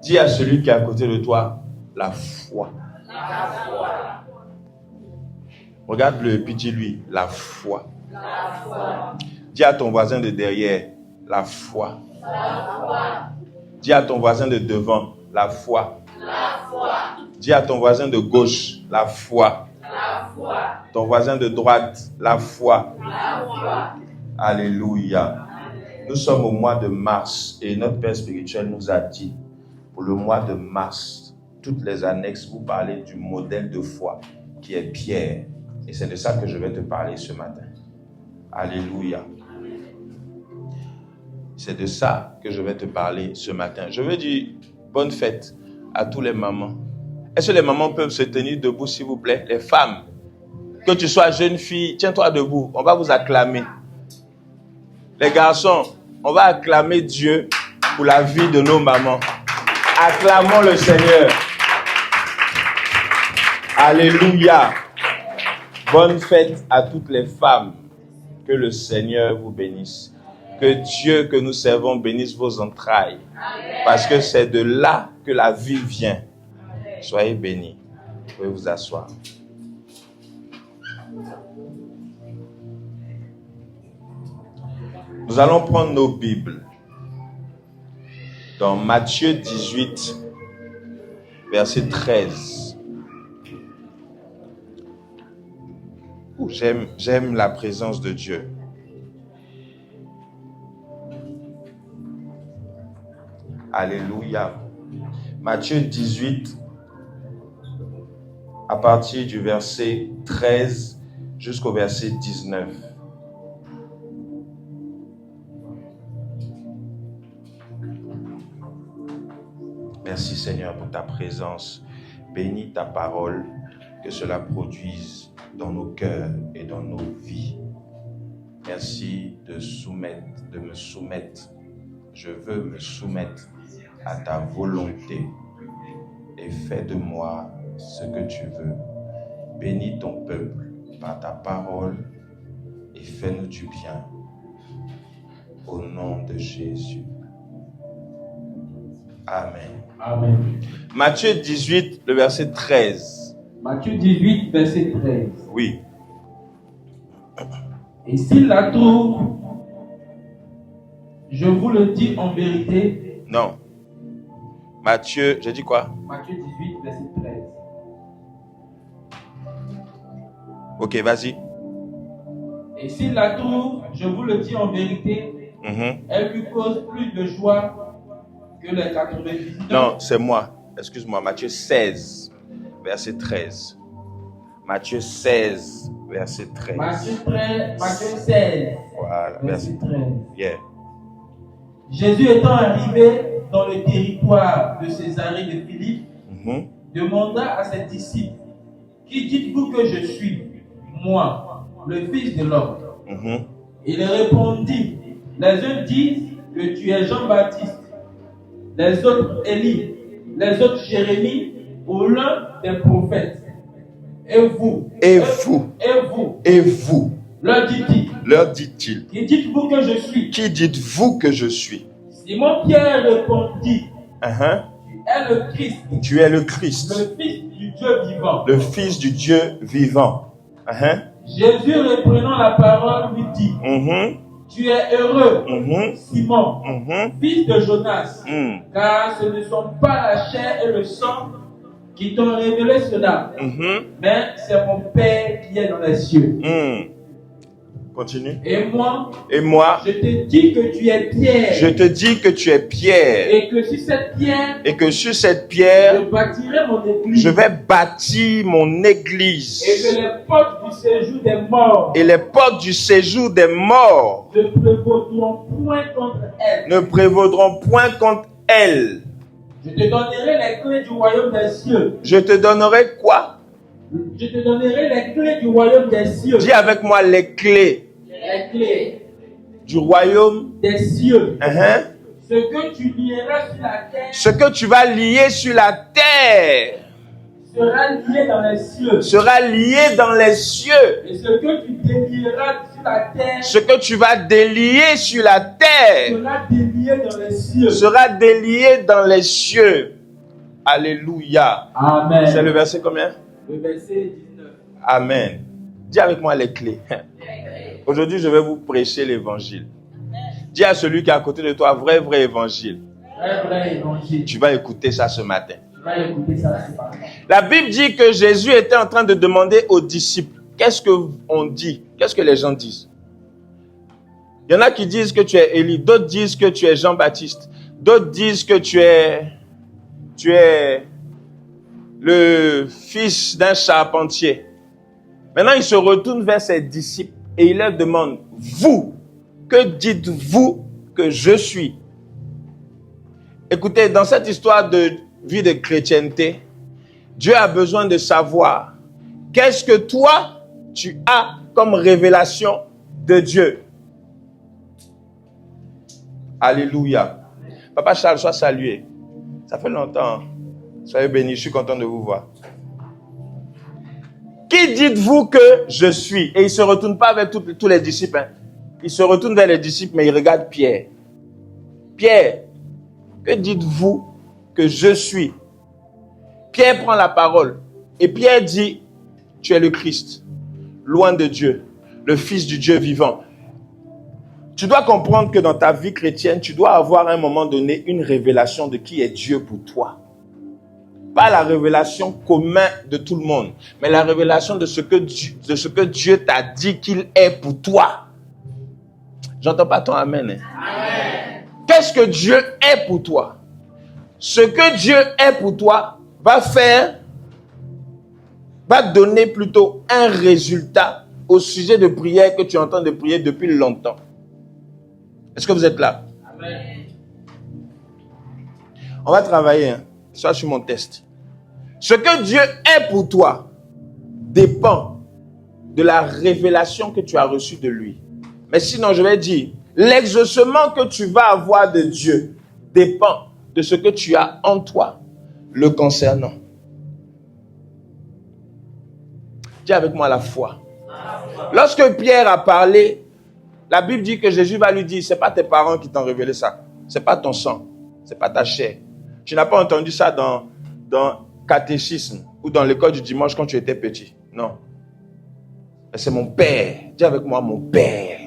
Dis à celui qui est à côté de toi, la foi. La foi. Regarde-le, puis dis-lui, la foi. La foi. Dis à ton voisin de derrière, la foi. La foi. Dis à ton voisin de devant, la foi. La foi. Dis à ton voisin de gauche, la foi. La foi. Ton voisin de droite, la foi. La foi. Alléluia. Nous sommes au mois de mars et notre Père spirituel nous a dit, pour le mois de mars, toutes les annexes, vous parlez du modèle de foi qui est Pierre. Et c'est de ça que je vais te parler ce matin. Alléluia. C'est de ça que je vais te parler ce matin. Je veux dire bonne fête à tous les mamans. Est-ce que les mamans peuvent se tenir debout, s'il vous plaît? Les femmes, que tu sois jeune fille, tiens-toi debout. On va vous acclamer. Les garçons, on va acclamer Dieu pour la vie de nos mamans. Acclamons le Seigneur. Alléluia. Bonne fête à toutes les femmes. Que le Seigneur vous bénisse. Que Dieu que nous servons bénisse vos entrailles. Parce que c'est de là que la vie vient. Soyez bénis. Vous pouvez vous asseoir. Nous allons prendre nos Bibles dans Matthieu 18, verset 13. J'aime la présence de Dieu. Alléluia. Matthieu 18, à partir du verset 13 jusqu'au verset 19. Merci Seigneur pour ta présence. Bénis ta parole, que cela produise dans nos cœurs et dans nos vies. Merci de me soumettre. Je veux me soumettre à ta volonté et fais de moi ce que tu veux. Bénis ton peuple par ta parole et fais-nous du bien. Au nom de Jésus. Amen. Amen. Matthieu 18, le verset 13. Matthieu 18, verset 13. Oui. Et s'il la trouve, je vous le dis en vérité. Non. Matthieu, j'ai dit quoi? Matthieu 18, verset 13. Ok, vas-y. Et s'il la trouve, je vous le dis en vérité, elle lui cause plus de joie que les 99. Non, c'est moi. Excuse-moi. Matthieu 16, verset 13. Matthieu 16, verset 13. Matthieu 16, Voilà, verset 13. Yeah. Jésus étant arrivé dans le territoire de Césarée de Philippe, demanda à ses disciples, qui dites-vous que je suis, moi, le Fils de l'homme? Il répondit, les uns disent que tu es Jean-Baptiste, les autres Élie, les autres Jérémie ou l'un des prophètes. Et vous? Et vous? Et vous? Et vous? Leur dit-il. Leur dit-il. Qui dites-vous que je suis? Qui dites-vous que je suis? Simon-Pierre répondit, tu es le Christ. Tu es le Christ. Le Fils du Dieu vivant. Le Fils du Dieu vivant. Jésus reprenant la parole lui dit, tu es heureux, Simon, fils de Jonas, car ce ne sont pas la chair et le sang qui t'ont révélé cela, mais c'est mon Père qui est dans les cieux. Continue. Et moi, je te dis que tu es Pierre. Je te dis que tu es Pierre. Et que sur cette pierre, je bâtirai mon église. Je vais bâtir mon église. Et que les portes du séjour des morts. Et les portes du séjour des morts ne prévaudront point contre elle. Ne prévaudront point contre elle. Je te donnerai les clés du royaume des cieux. Je te donnerai quoi? Je te donnerai les clés du royaume des cieux. Dis avec moi les clés. Les clés du royaume des cieux. Ce que tu lieras sur la terre. Ce que tu vas lier sur la terre sera lié dans les cieux. Sera lié dans les cieux. Et ce que tu délieras sur la terre. Ce que tu vas délier sur la terre sera délié dans les cieux. Sera délié dans les cieux. Alléluia. Amen. C'est le verset combien? Le verset 19. Amen. Dis avec moi les clés. Aujourd'hui, je vais vous prêcher l'évangile. Dis à celui qui est à côté de toi, vrai évangile. Vrai évangile. Tu vas écouter ça ce matin. Tu vas écouter ça ce matin. La Bible dit que Jésus était en train de demander aux disciples, qu'est-ce qu'on dit? Qu'est-ce que les gens disent? Il y en a qui disent que tu es Élie, d'autres disent que tu es Jean-Baptiste, d'autres disent que tu es le fils d'un charpentier. Maintenant, il se retourne vers ses disciples et il leur demande, vous, que dites-vous que je suis? Écoutez, dans cette histoire de vie de chrétienté, Dieu a besoin de savoir qu'est-ce que toi, tu as comme révélation de Dieu. Alléluia. Papa Charles, sois salué. Ça fait longtemps. Soyez bénis, je suis content de vous voir. Qui dites-vous que je suis? Et il ne se retourne pas vers tous les disciples. Hein. Il se retourne vers les disciples, mais il regarde Pierre. Pierre, que dites-vous que je suis? Pierre prend la parole. Et Pierre dit, tu es le Christ, loin de Dieu, le Fils du Dieu vivant. Tu dois comprendre que dans ta vie chrétienne, tu dois avoir à un moment donné une révélation de qui est Dieu pour toi. Pas la révélation commune de tout le monde, mais la révélation de ce que Dieu t'a dit qu'il est pour toi. J'entends pas ton amen. Hein? Amen. Qu'est-ce que Dieu est pour toi? Ce que Dieu est pour toi va donner plutôt un résultat au sujet de prière que tu es en train de prier depuis longtemps. Est-ce que vous êtes là? Amen. On va travailler, hein? Soit sur mon test. Ce que Dieu est pour toi dépend de la révélation que tu as reçue de lui. Mais sinon, je vais dire, l'exaucement que tu vas avoir de Dieu dépend de ce que tu as en toi le concernant. Dis avec moi la foi. Lorsque Pierre a parlé, la Bible dit que Jésus va lui dire, c'est pas tes parents qui t'ont révélé ça. C'est pas ton sang. C'est pas ta chair. Tu n'as pas entendu ça dans catéchisme ou dans l'école du dimanche quand tu étais petit. Non. Mais c'est mon Père. Dis avec moi, mon Père.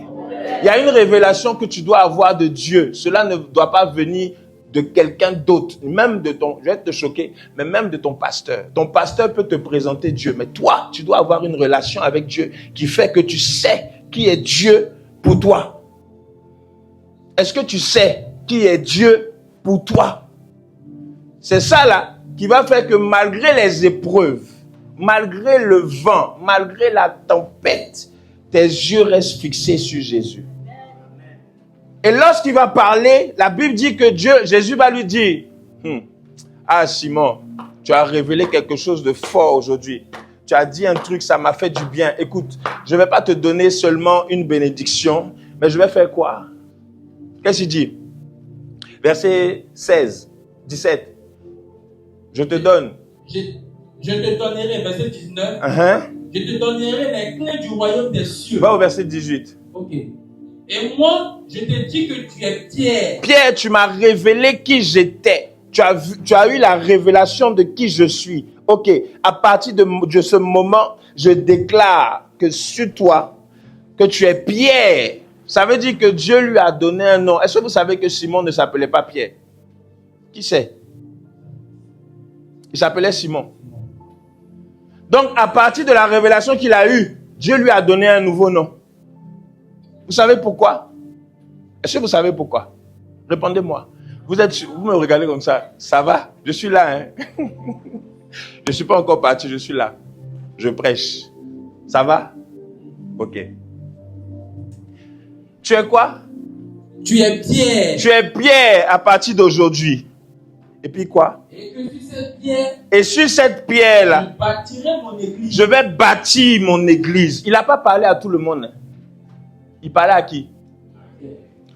Il y a une révélation que tu dois avoir de Dieu. Cela ne doit pas venir de quelqu'un d'autre. Même de ton, je vais te choquer, mais même de ton pasteur. Ton pasteur peut te présenter Dieu. Mais toi, tu dois avoir une relation avec Dieu qui fait que tu sais qui est Dieu pour toi. Est-ce que tu sais qui est Dieu pour toi? C'est ça là qui va faire que malgré les épreuves, malgré le vent, malgré la tempête, tes yeux restent fixés sur Jésus. Et lorsqu'il va parler, la Bible dit que Jésus va lui dire, ah Simon, tu as révélé quelque chose de fort aujourd'hui. Tu as dit un truc, ça m'a fait du bien. Écoute, je ne vais pas te donner seulement une bénédiction, mais je vais faire quoi? Qu'est-ce qu'il dit? Verset 16, 17. Je te donne. Je te donnerai, verset 19. Je te donnerai les clés du royaume des cieux. Va au verset 18. Ok. Et moi, je te dis que tu es Pierre. Pierre, tu m'as révélé qui j'étais. Tu as eu la révélation de qui je suis. Ok. À partir de ce moment, je déclare que sur toi, que tu es Pierre. Ça veut dire que Dieu lui a donné un nom. Est-ce que vous savez que Simon ne s'appelait pas Pierre? Qui c'est? Il s'appelait Simon. Donc, à partir de la révélation qu'il a eue, Dieu lui a donné un nouveau nom. Vous savez pourquoi? Est-ce que vous savez pourquoi? Répondez-moi. Vous me regardez comme ça. Ça va? Je suis là. Hein? Je ne suis pas encore parti, je suis là. Je prêche. Ça va? Ok. Tu es quoi? Tu es Pierre. Tu es Pierre à partir d'aujourd'hui. Et puis quoi? Et sur cette pierre-là, je vais bâtir mon église. Il n'a pas parlé à tout le monde. Il parlait à qui?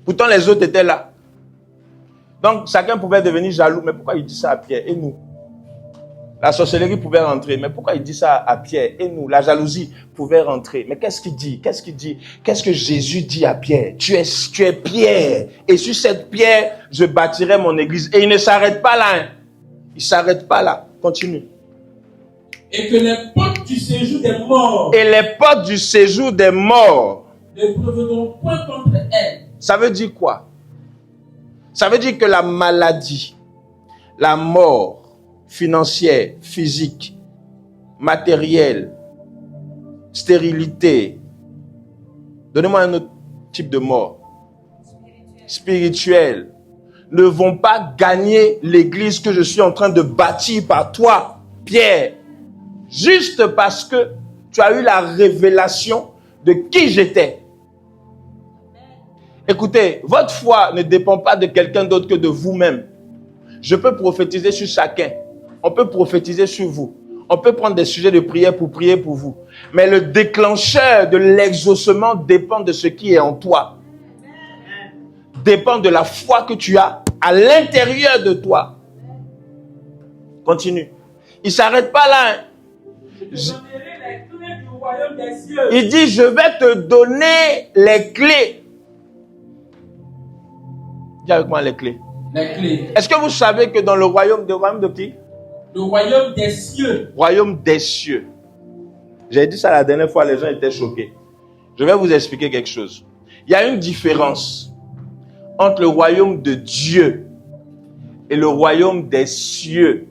Pourtant, les autres étaient là. Donc, chacun pouvait devenir jaloux. Mais pourquoi il dit ça à Pierre? Et nous? La sorcellerie pouvait rentrer. Mais pourquoi il dit ça à Pierre? Et nous? La jalousie pouvait rentrer. Mais qu'est-ce qu'il dit? Qu'est-ce qu'il dit? Qu'est-ce que Jésus dit à Pierre? Tu es Pierre. Et sur cette pierre, je bâtirai mon église. Et il ne s'arrête pas là. Hein. Il ne s'arrête pas là. Continue. Et que les portes du séjour des morts Et les portes du séjour des morts ne prévaudront point contre elle. Ça veut dire quoi? Ça veut dire que la maladie, la mort financière, physique, matérielle, stérilité, donnez-moi un autre type de mort, spirituelle, ne vont pas gagner l'église que je suis en train de bâtir par toi, Pierre, juste parce que tu as eu la révélation de qui j'étais. Écoutez, votre foi ne dépend pas de quelqu'un d'autre que de vous-même. Je peux prophétiser sur chacun. On peut prophétiser sur vous. On peut prendre des sujets de prière pour prier pour vous. Mais le déclencheur de l'exaucement dépend de ce qui est en toi. Dépend de la foi que tu as à l'intérieur de toi. Continue. Il ne s'arrête pas là. Je te donnerai les clés du royaume des cieux. Il dit, je vais te donner les clés. Dis avec moi les clés. Les clés. Est-ce que vous savez que dans le royaume de qui? Le royaume des cieux. Royaume des cieux. J'ai dit ça la dernière fois, les gens étaient choqués. Je vais vous expliquer quelque chose. Il y a une différence entre le royaume de Dieu et le royaume des cieux.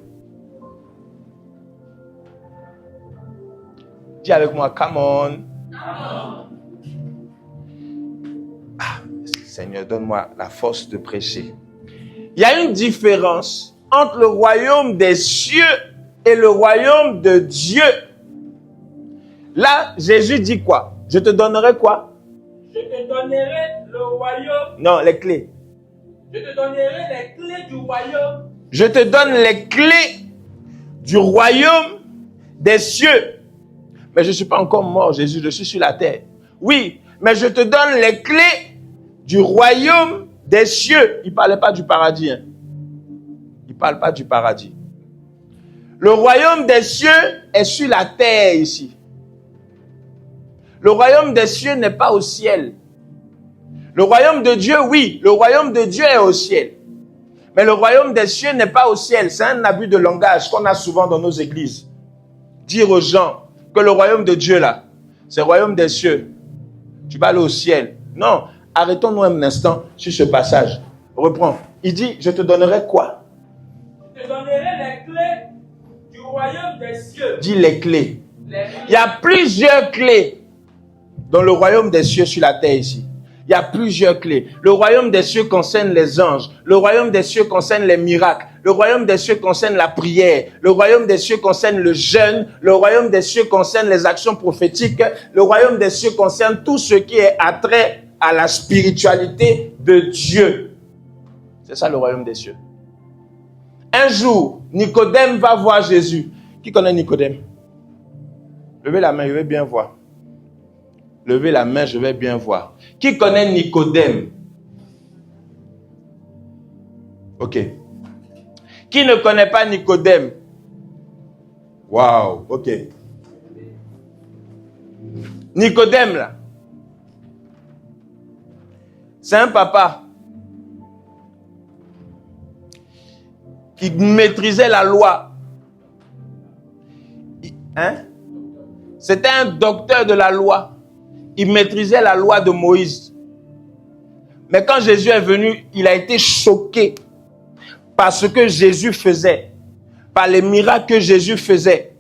Dis avec moi, come on. Seigneur, donne-moi la force de prêcher. Il y a une différence entre le royaume des cieux et le royaume de Dieu. Là, Jésus dit quoi? Je te donnerai quoi? Je te donnerai le royaume. Non, les clés. Je te donnerai les clés du royaume. Je te donne les clés du royaume des cieux. Mais je ne suis pas encore mort, Jésus, je suis sur la terre. Oui, mais je te donne les clés du royaume des cieux. Il ne parlait pas du paradis. Hein. Il ne parle pas du paradis. Le royaume des cieux est sur la terre ici. Le royaume des cieux n'est pas au ciel. Le royaume de Dieu, oui, le royaume de Dieu est au ciel. Mais le royaume des cieux n'est pas au ciel. C'est un abus de langage qu'on a souvent dans nos églises. Dire aux gens que le royaume de Dieu là, c'est le royaume des cieux. Tu vas aller au ciel. Non, arrêtons-nous un instant sur ce passage. Reprends. Il dit, je te donnerai quoi? Je te donnerai les clés du royaume des cieux. Dis les clés. Les clés. Il y a plusieurs clés dans le royaume des cieux sur la terre ici. Il y a plusieurs clés. Le royaume des cieux concerne les anges. Le royaume des cieux concerne les miracles. Le royaume des cieux concerne la prière. Le royaume des cieux concerne le jeûne. Le royaume des cieux concerne les actions prophétiques. Le royaume des cieux concerne tout ce qui est attrait à la spiritualité de Dieu. C'est ça le royaume des cieux. Un jour, Nicodème va voir Jésus. Qui connaît Nicodème? Levez la main, je vais bien voir. Levez la main, je vais bien voir. Qui connaît Nicodème? Ok. Qui ne connaît pas Nicodème? Waouh, ok. Nicodème, là. C'est un papa qui maîtrisait la loi. Hein? C'était un docteur de la loi. Il maîtrisait la loi de Moïse. Mais quand Jésus est venu, il a été choqué par ce que Jésus faisait, par les miracles que Jésus faisait,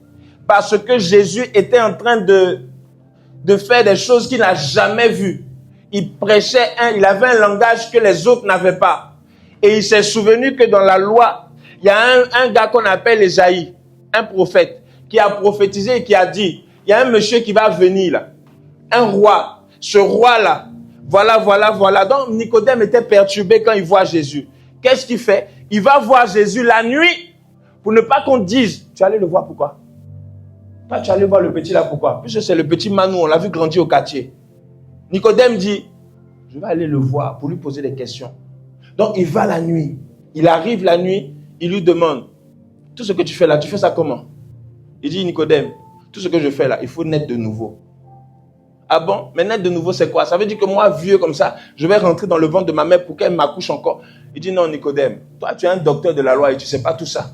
parce que Jésus était en train de faire des choses qu'il n'a jamais vues. Il prêchait, il avait un langage que les autres n'avaient pas. Et il s'est souvenu que dans la loi, il y a un gars qu'on appelle Ésaïe, un prophète, qui a prophétisé et qui a dit, il y a un monsieur qui va venir là, un roi, ce roi-là, voilà. Donc Nicodème était perturbé quand il voit Jésus. Qu'est-ce qu'il fait? Il va voir Jésus la nuit pour ne pas qu'on dise, tu allais le voir pourquoi? Toi, tu allais voir le petit là pourquoi? Puisque c'est le petit Manou, on l'a vu grandir au quartier. Nicodème dit, je vais aller le voir pour lui poser des questions. Donc il va la nuit. Il arrive la nuit, il lui demande, tout ce que tu fais là, tu fais ça comment? Il dit, Nicodème, tout ce que je fais là, il faut naître de nouveau. Ah bon? Mais naître de nouveau, c'est quoi? Ça veut dire que moi, vieux comme ça, je vais rentrer dans le ventre de ma mère pour qu'elle m'accouche encore. Il dit, non, Nicodème, toi, tu es un docteur de la loi et tu ne sais pas tout ça.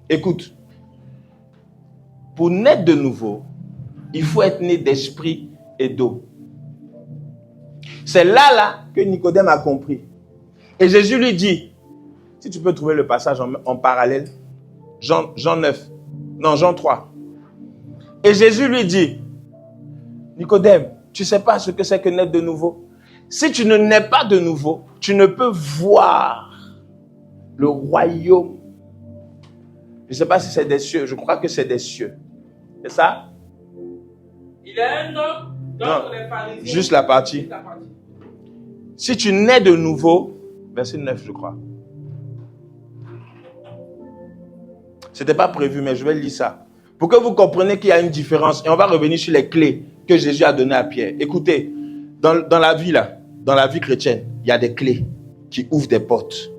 Écoute, pour naître de nouveau, il faut être né d'esprit et d'eau. C'est là que Nicodème a compris. Et Jésus lui dit, si tu peux trouver le passage en parallèle, Jean 3. Et Jésus lui dit, Nicodème, tu ne sais pas ce que c'est que naître de nouveau? Si tu ne nais pas de nouveau, tu ne peux voir le royaume. Je ne sais pas si c'est des cieux, je crois que c'est des cieux. C'est ça? Il y a un homme dans les pharisiens. Juste la partie. Si tu nais de nouveau, verset 9 je crois. C'était pas prévu, mais je vais lire ça. Pour que vous compreniez qu'il y a une différence. Et on va revenir sur les clés que Jésus a données à Pierre. Écoutez, dans la vie là, dans la vie chrétienne, il y a des clés qui ouvrent des portes.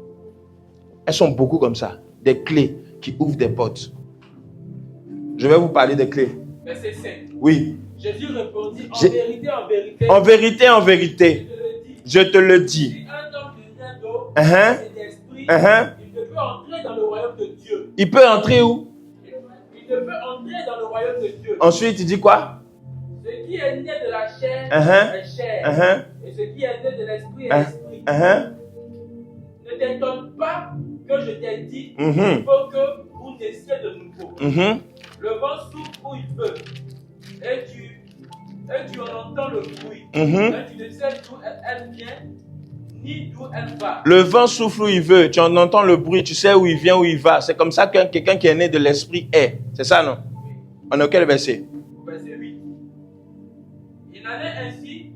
Elles sont beaucoup comme ça. Des clés qui ouvrent des portes. Je vais vous parler des clés. Verset 5. Oui. Jésus répondit, en vérité, en vérité, en vérité, je te le dis. Si un homme ne vient d'eau et d'esprit, il ne peut entrer dans le royaume de Dieu. Il peut entrer où? Il ne peut entrer dans le royaume de Dieu. Ensuite, il dit quoi? Ce qui est né de la chair est chair. Et ce qui est né de l'esprit est esprit. Ne t'étonne pas que je t'ai dit, il faut que vous naissiez de nouveau. Le vent souffle où il veut. Et tu en entends le bruit. Mais tu ne sais d'où elle vient, ni d'où elle va. Le vent souffle où il veut. Tu en entends le bruit. Tu sais où il vient, où il va. C'est comme ça que quelqu'un qui est né de l'esprit est. C'est ça, non? On est au quel verset? Verset 8. Il en est ainsi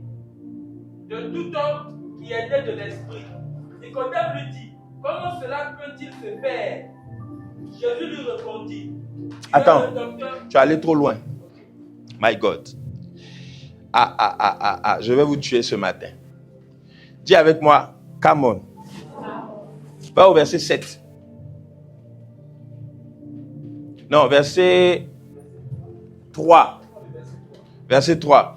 de tout homme qui est né de l'esprit. Nicodème lui dit, comment cela peut-il se faire? Jésus lui répondit. Attends, tu es allé trop loin. My God. Je vais vous tuer ce matin. Dis avec moi, come on. Va au verset 7. Non, verset 3. Verset 3.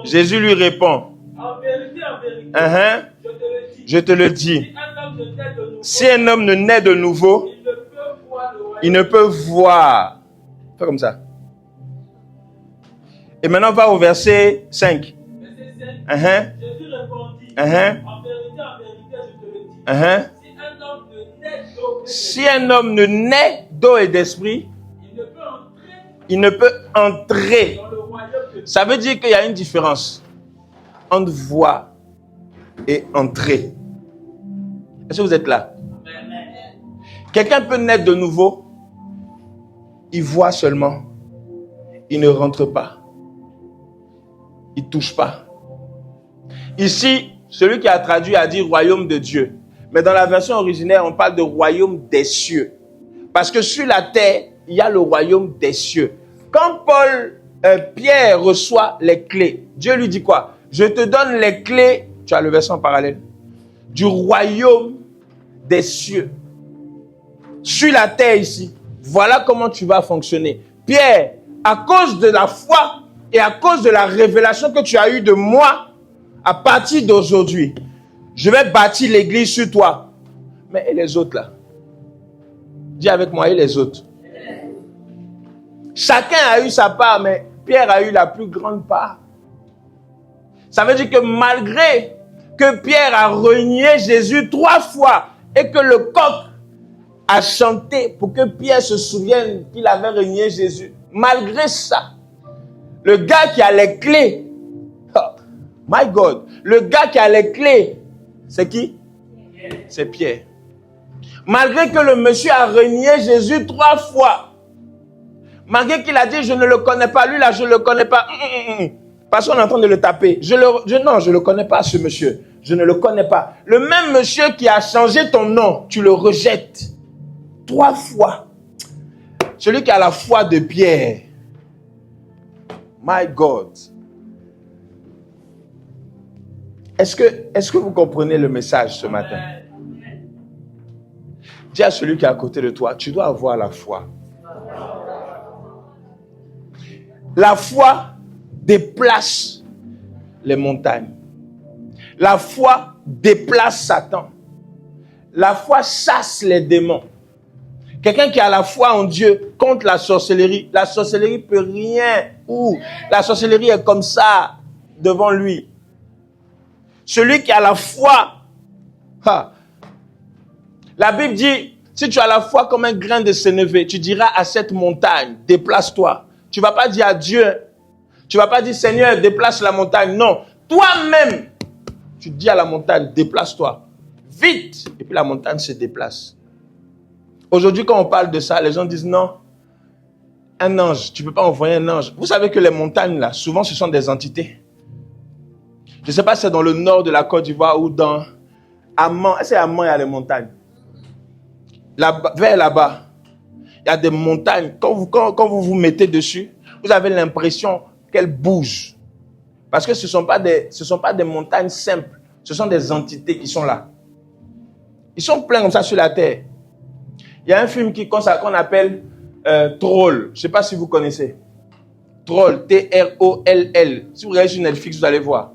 Jésus lui répond. En vérité, je te le dis. Si un homme ne naît de nouveau, il ne peut voir. Fais comme ça. Et maintenant, on va au verset 5. Verset 5. Jésus répondit. En vérité, je te le dis. Si un homme ne naît d'eau et d'esprit, il ne peut entrer. Ça veut dire qu'il y a une différence entre voir et entrer. Est-ce que vous êtes là? Quelqu'un peut naître de nouveau, il voit seulement, il ne rentre pas. Il ne touche pas. Ici, celui qui a traduit a dit royaume de Dieu. Mais dans la version originelle, on parle de royaume des cieux. Parce que sur la terre, il y a le royaume des cieux. Quand Pierre reçoit les clés, Dieu lui dit quoi? Je te donne les clés, tu as le verset en parallèle, du royaume des cieux. Sur la terre ici, voilà comment tu vas fonctionner. Pierre, à cause de la foi, et à cause de la révélation que tu as eue de moi, à partir d'aujourd'hui, je vais bâtir l'église sur toi. Mais et les autres là? Dis avec moi, et les autres? Chacun a eu sa part, mais Pierre a eu la plus grande part. Ça veut dire que malgré que Pierre a renié Jésus 3 fois et que le coq a chanté pour que Pierre se souvienne qu'il avait renié Jésus, malgré ça, le gars qui a les clés, oh, my God, le gars qui a les clés, c'est qui? C'est Pierre. Malgré que le monsieur a renié Jésus 3 fois, malgré qu'il a dit, je ne le connais pas, lui là, je ne le connais pas, parce qu'on est en train de le taper. Non, je ne le connais pas, ce monsieur. Je ne le connais pas. Le même monsieur qui a changé ton nom, tu le rejettes 3 fois. Celui qui a la foi de Pierre, my God. Est-ce que vous comprenez le message ce matin? Dis à celui qui est à côté de toi, tu dois avoir la foi. La foi déplace les montagnes. La foi déplace Satan. La foi chasse les démons. Quelqu'un qui a la foi en Dieu contre la sorcellerie. La sorcellerie peut rien. La sorcellerie est comme ça devant lui. Celui qui a la foi. La Bible dit, si tu as la foi comme un grain de sénévé, tu diras à cette montagne, déplace-toi. Tu ne vas pas dire à Dieu. Tu ne vas pas dire, Seigneur, déplace la montagne. Non. Toi-même, tu dis à la montagne, déplace-toi. Vite. Et puis la montagne se déplace. Aujourd'hui, quand on parle de ça, les gens disent non. Un ange, tu ne peux pas envoyer un ange. Vous savez que les montagnes, là, souvent, ce sont des entités. Je ne sais pas si c'est dans le nord de la Côte d'Ivoire ou dans Amman. Est-ce qu'à Amman, il y a les montagnes? Là-bas, vers là-bas, il y a des montagnes. Quand vous vous mettez dessus, vous avez l'impression qu'elles bougent. Parce que ce ne sont pas des montagnes simples. Ce sont des entités qui sont là. Ils sont pleins comme ça sur la terre. Il y a un film qu'on appelle Troll. Je ne sais pas si vous connaissez. Troll, T-R-O-L-L. Si vous regardez sur Netflix, vous allez voir.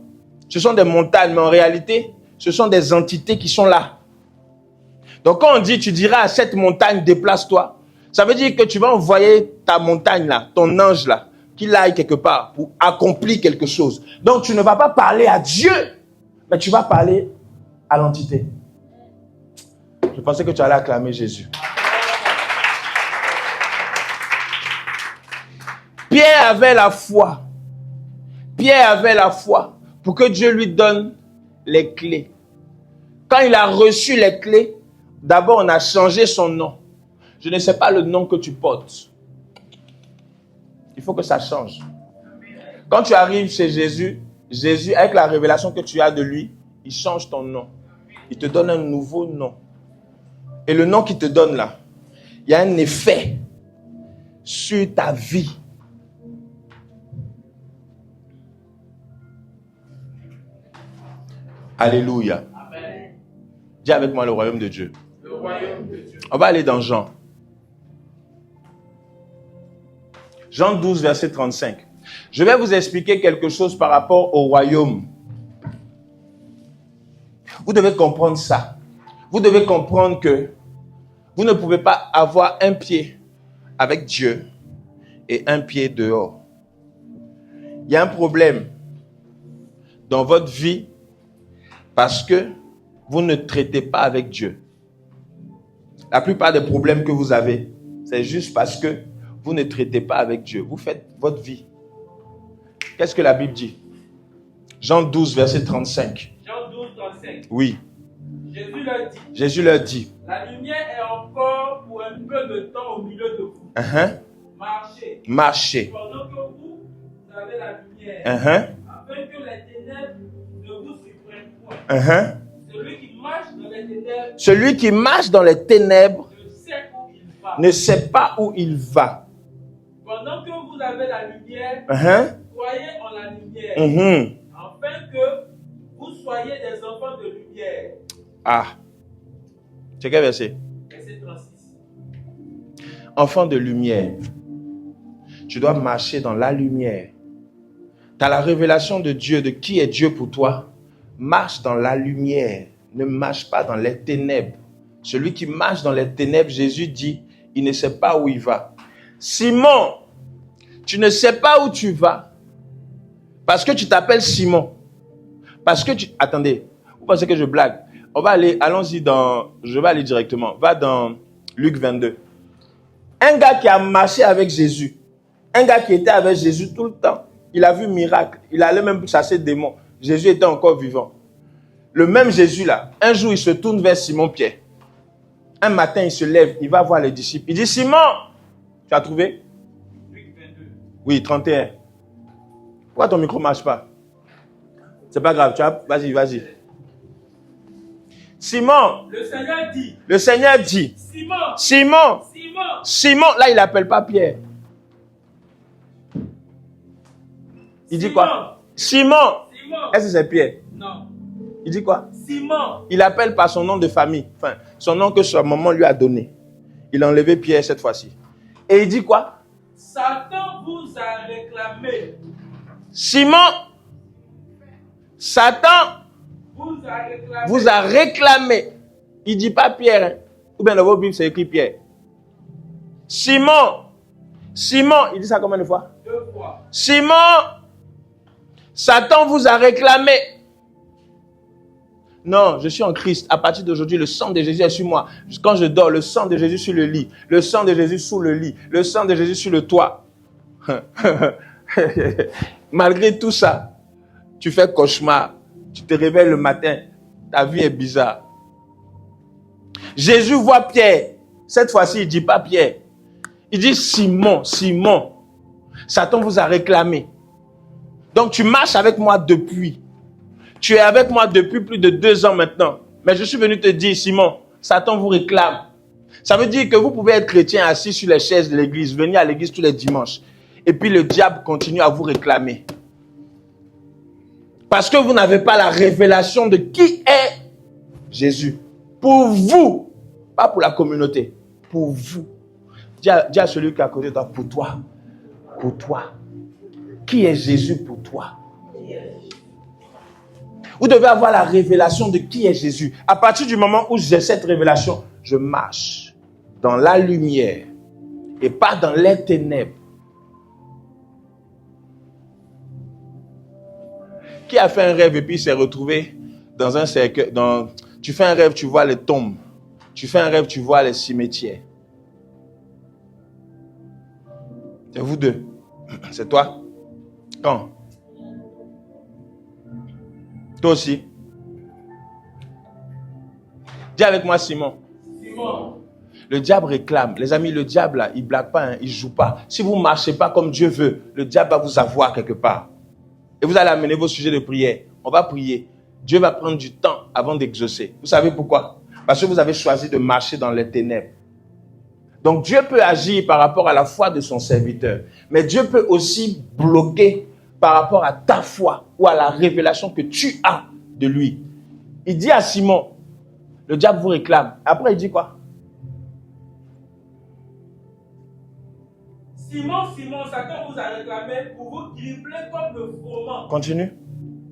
Ce sont des montagnes, mais en réalité, ce sont des entités qui sont là. Donc quand on dit, tu diras à cette montagne, déplace-toi, ça veut dire que tu vas envoyer ta montagne là, ton ange là, qu'il aille quelque part pour accomplir quelque chose. Donc tu ne vas pas parler à Dieu, mais tu vas parler à l'entité. Je pensais que tu allais acclamer Jésus. Pierre avait la foi. Pierre avait la foi pour que Dieu lui donne les clés. Quand il a reçu les clés, d'abord on a changé son nom. Je ne sais pas le nom que tu portes. Il faut que ça change. Quand tu arrives chez Jésus, Jésus, avec la révélation que tu as de lui, il change ton nom. Il te donne un nouveau nom. Et le nom qu'il te donne là, il y a un effet sur ta vie. Alléluia. Amen. Dis avec moi le royaume de Dieu. Le royaume de Dieu. On va aller dans Jean. Jean 12, verset 35. Je vais vous expliquer quelque chose par rapport au royaume. Vous devez comprendre ça. Vous devez comprendre que vous ne pouvez pas avoir un pied avec Dieu et un pied dehors. Il y a un problème dans votre vie parce que vous ne traitez pas avec Dieu. La plupart des problèmes que vous avez, c'est juste parce que vous ne traitez pas avec Dieu. Vous faites votre vie. Qu'est-ce que la Bible dit? Jean 12, verset 35. Jean 12, 35. Oui. Jésus leur dit. La lumière est encore pour un peu de temps au milieu de vous. Marchez. Pendant que vous avez la lumière. Afin que les ténèbres ne vous surprennent point. Celui qui marche dans les ténèbres ne sait pas où il va. Pendant que vous avez la lumière, soyez en la lumière. Afin que vous soyez des enfants de lumière. C'est quel verset? Verset 36. Enfant de lumière. Tu dois marcher dans la lumière. Tu as la révélation de Dieu, de qui est Dieu pour toi. Marche dans la lumière. Ne marche pas dans les ténèbres. Celui qui marche dans les ténèbres, Jésus dit, il ne sait pas où il va. Simon, tu ne sais pas où tu vas. Parce que tu t'appelles Simon. Parce que tu... Attendez, vous pensez que je blague? Je vais aller directement. Va dans Luc 22. Un gars qui a marché avec Jésus. Un gars qui était avec Jésus tout le temps. Il a vu miracle. Il allait même chasser des démons. Jésus était encore vivant. Le même Jésus là, un jour il se tourne vers Simon-Pierre. Un matin il se lève, il va voir les disciples. Il dit, Simon, tu as trouvé? Luc 22. Oui, 31. Pourquoi ton micro ne marche pas? C'est pas grave, vas-y. Simon. Le Seigneur dit. Simon. Là, il n'appelle pas Pierre. Il dit quoi? Simon. Est-ce que c'est Pierre? Non. Il dit quoi? Simon. Il appelle par son nom de famille. Enfin, son nom que sa maman lui a donné. Il a enlevé Pierre cette fois-ci. Et il dit quoi? Satan vous a réclamé. Simon. Satan vous a réclamé. Il ne dit pas Pierre. Hein. Ou bien dans vos Bibles, c'est écrit Pierre. Simon, il dit ça combien de fois? 2 fois. Simon, Satan vous a réclamé. Non, je suis en Christ. À partir d'aujourd'hui, le sang de Jésus est sur moi. Quand je dors, le sang de Jésus sur le lit. Le sang de Jésus sous le lit. Le sang de Jésus sur le toit. Malgré tout ça, tu fais cauchemar. Tu te réveilles le matin. Ta vie est bizarre. Jésus voit Pierre. Cette fois-ci, il ne dit pas Pierre. Il dit Simon, Simon. Satan vous a réclamé. Donc tu marches avec moi depuis. Tu es avec moi depuis plus de 2 ans maintenant. Mais je suis venu te dire, Simon, Satan vous réclame. Ça veut dire que vous pouvez être chrétien assis sur les chaises de l'église, venir à l'église tous les dimanches. Et puis le diable continue à vous réclamer. Parce que vous n'avez pas la révélation de qui est Jésus. Pour vous, pas pour la communauté, pour vous. Dis à celui qui est à côté de toi, pour toi. Pour toi. Qui est Jésus pour toi? Vous devez avoir la révélation de qui est Jésus. À partir du moment où j'ai cette révélation, je marche dans la lumière et pas dans les ténèbres. Qui a fait un rêve et puis s'est retrouvé dans un cercueil? Tu fais un rêve, tu vois les tombes. Tu fais un rêve, tu vois les cimetières. C'est vous deux. C'est toi? Quand? Toi aussi. Dis avec moi, Simon. Simon. Le diable réclame. Les amis, le diable, là, il ne blague pas, hein, il ne joue pas. Si vous ne marchez pas comme Dieu veut, le diable va vous avoir quelque part. Et vous allez amener vos sujets de prière. On va prier. Dieu va prendre du temps avant d'exaucer. Vous savez pourquoi? Parce que vous avez choisi de marcher dans les ténèbres. Donc Dieu peut agir par rapport à la foi de son serviteur. Mais Dieu peut aussi bloquer par rapport à ta foi ou à la révélation que tu as de lui. Il dit à Simon, le diable vous réclame. Après, il dit quoi? Simon, Simon, Satan vous a réclamé pour vous dribbler comme le froment. Continue.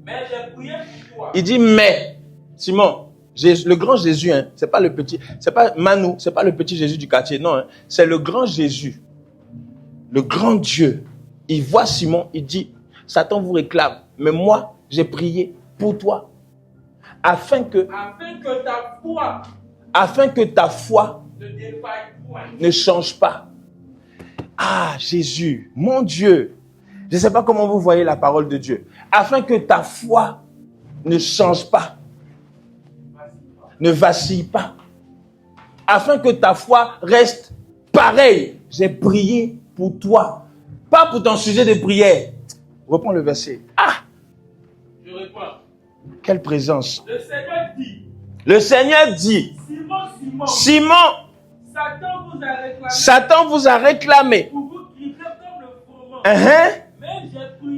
Mais j'ai prié pour toi. Il dit, mais, Simon, le grand Jésus, hein, c'est pas le petit, c'est pas Manu, c'est pas le petit Jésus du quartier, non, hein, c'est le grand Jésus, le grand Dieu. Il voit Simon, il dit, Satan vous réclame, mais moi, j'ai prié pour toi, afin que ta foi ne change pas. Ah, Jésus, mon Dieu, je ne sais pas comment vous voyez la parole de Dieu, afin que ta foi ne change pas, ne vacille pas, afin que ta foi reste pareille. J'ai prié pour toi, pas pour ton sujet de prière. Reprends le verset. Ah! Je réponds. Quelle présence. Le Seigneur dit. Simon, Satan vous a réclamé. Pour vous dribbler comme le froment.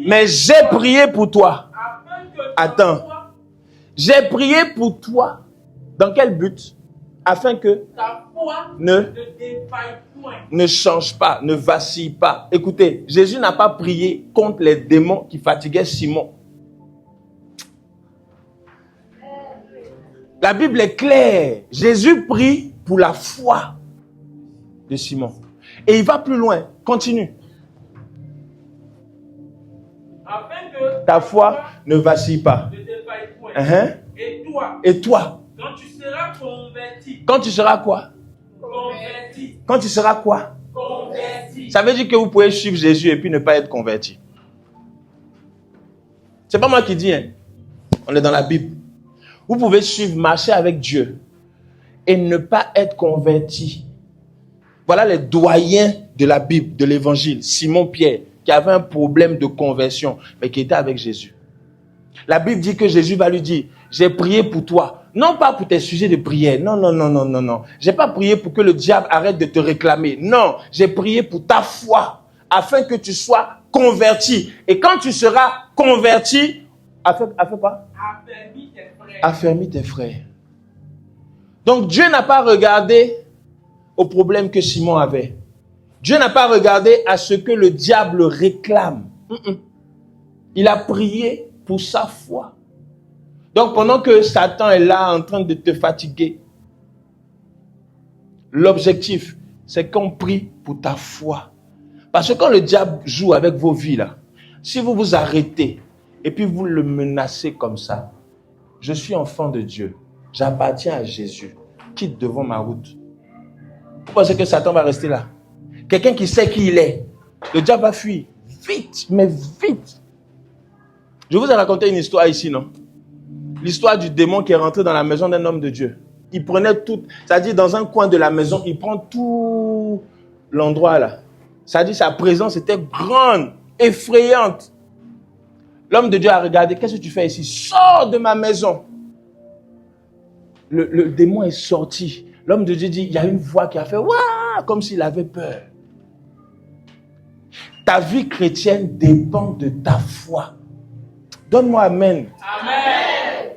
Mais j'ai prié pour toi. Attends. J'ai prié pour toi. Dans quel but? Afin que ta foi ne change pas, ne vacille pas. Écoutez, Jésus n'a pas prié contre les démons qui fatiguaient Simon. La Bible est claire. Jésus prie pour la foi de Simon. Et il va plus loin. Continue. Afin que ta foi ne vacille pas. Ne défaille point. Et toi? Quand tu seras converti. Quand tu seras quoi? Converti. Quand tu seras quoi? Converti. Ça veut dire que vous pouvez suivre Jésus et puis ne pas être converti. C'est pas moi qui dis, hein. On est dans la Bible. Vous pouvez suivre, marcher avec Dieu et ne pas être converti. Voilà les doyens de la Bible, de l'évangile. Simon-Pierre, qui avait un problème de conversion, mais qui était avec Jésus. La Bible dit que Jésus va lui dire, j'ai prié pour toi. Non pas pour tes sujets de prière. Non. J'ai pas prié pour que le diable arrête de te réclamer. Non, j'ai prié pour ta foi, afin que tu sois converti. Et quand tu seras converti, afin quoi? Affermis tes frères. Donc Dieu n'a pas regardé au problème que Simon avait. Dieu n'a pas regardé à ce que le diable réclame. Il a prié pour sa foi. Donc pendant que Satan est là en train de te fatiguer, l'objectif, c'est qu'on prie pour ta foi. Parce que quand le diable joue avec vos vies, là, si vous vous arrêtez et puis vous le menacez comme ça, je suis enfant de Dieu, j'appartiens à Jésus, quitte devant ma route. Vous pensez que Satan va rester là? Quelqu'un qui sait qui il est, le diable va fuir. Vite, mais vite. Je vous ai raconté une histoire ici, non? L'histoire du démon qui est rentré dans la maison d'un homme de Dieu. Il prenait tout, c'est-à-dire dans un coin de la maison, il prend tout l'endroit là. C'est-à-dire sa présence était grande, effrayante. L'homme de Dieu a regardé, qu'est-ce que tu fais ici? Sors de ma maison. Le démon est sorti. L'homme de Dieu dit, il y a une voix qui a fait waouh, comme s'il avait peur. Ta vie chrétienne dépend de ta foi. Donne-moi amen. Amen.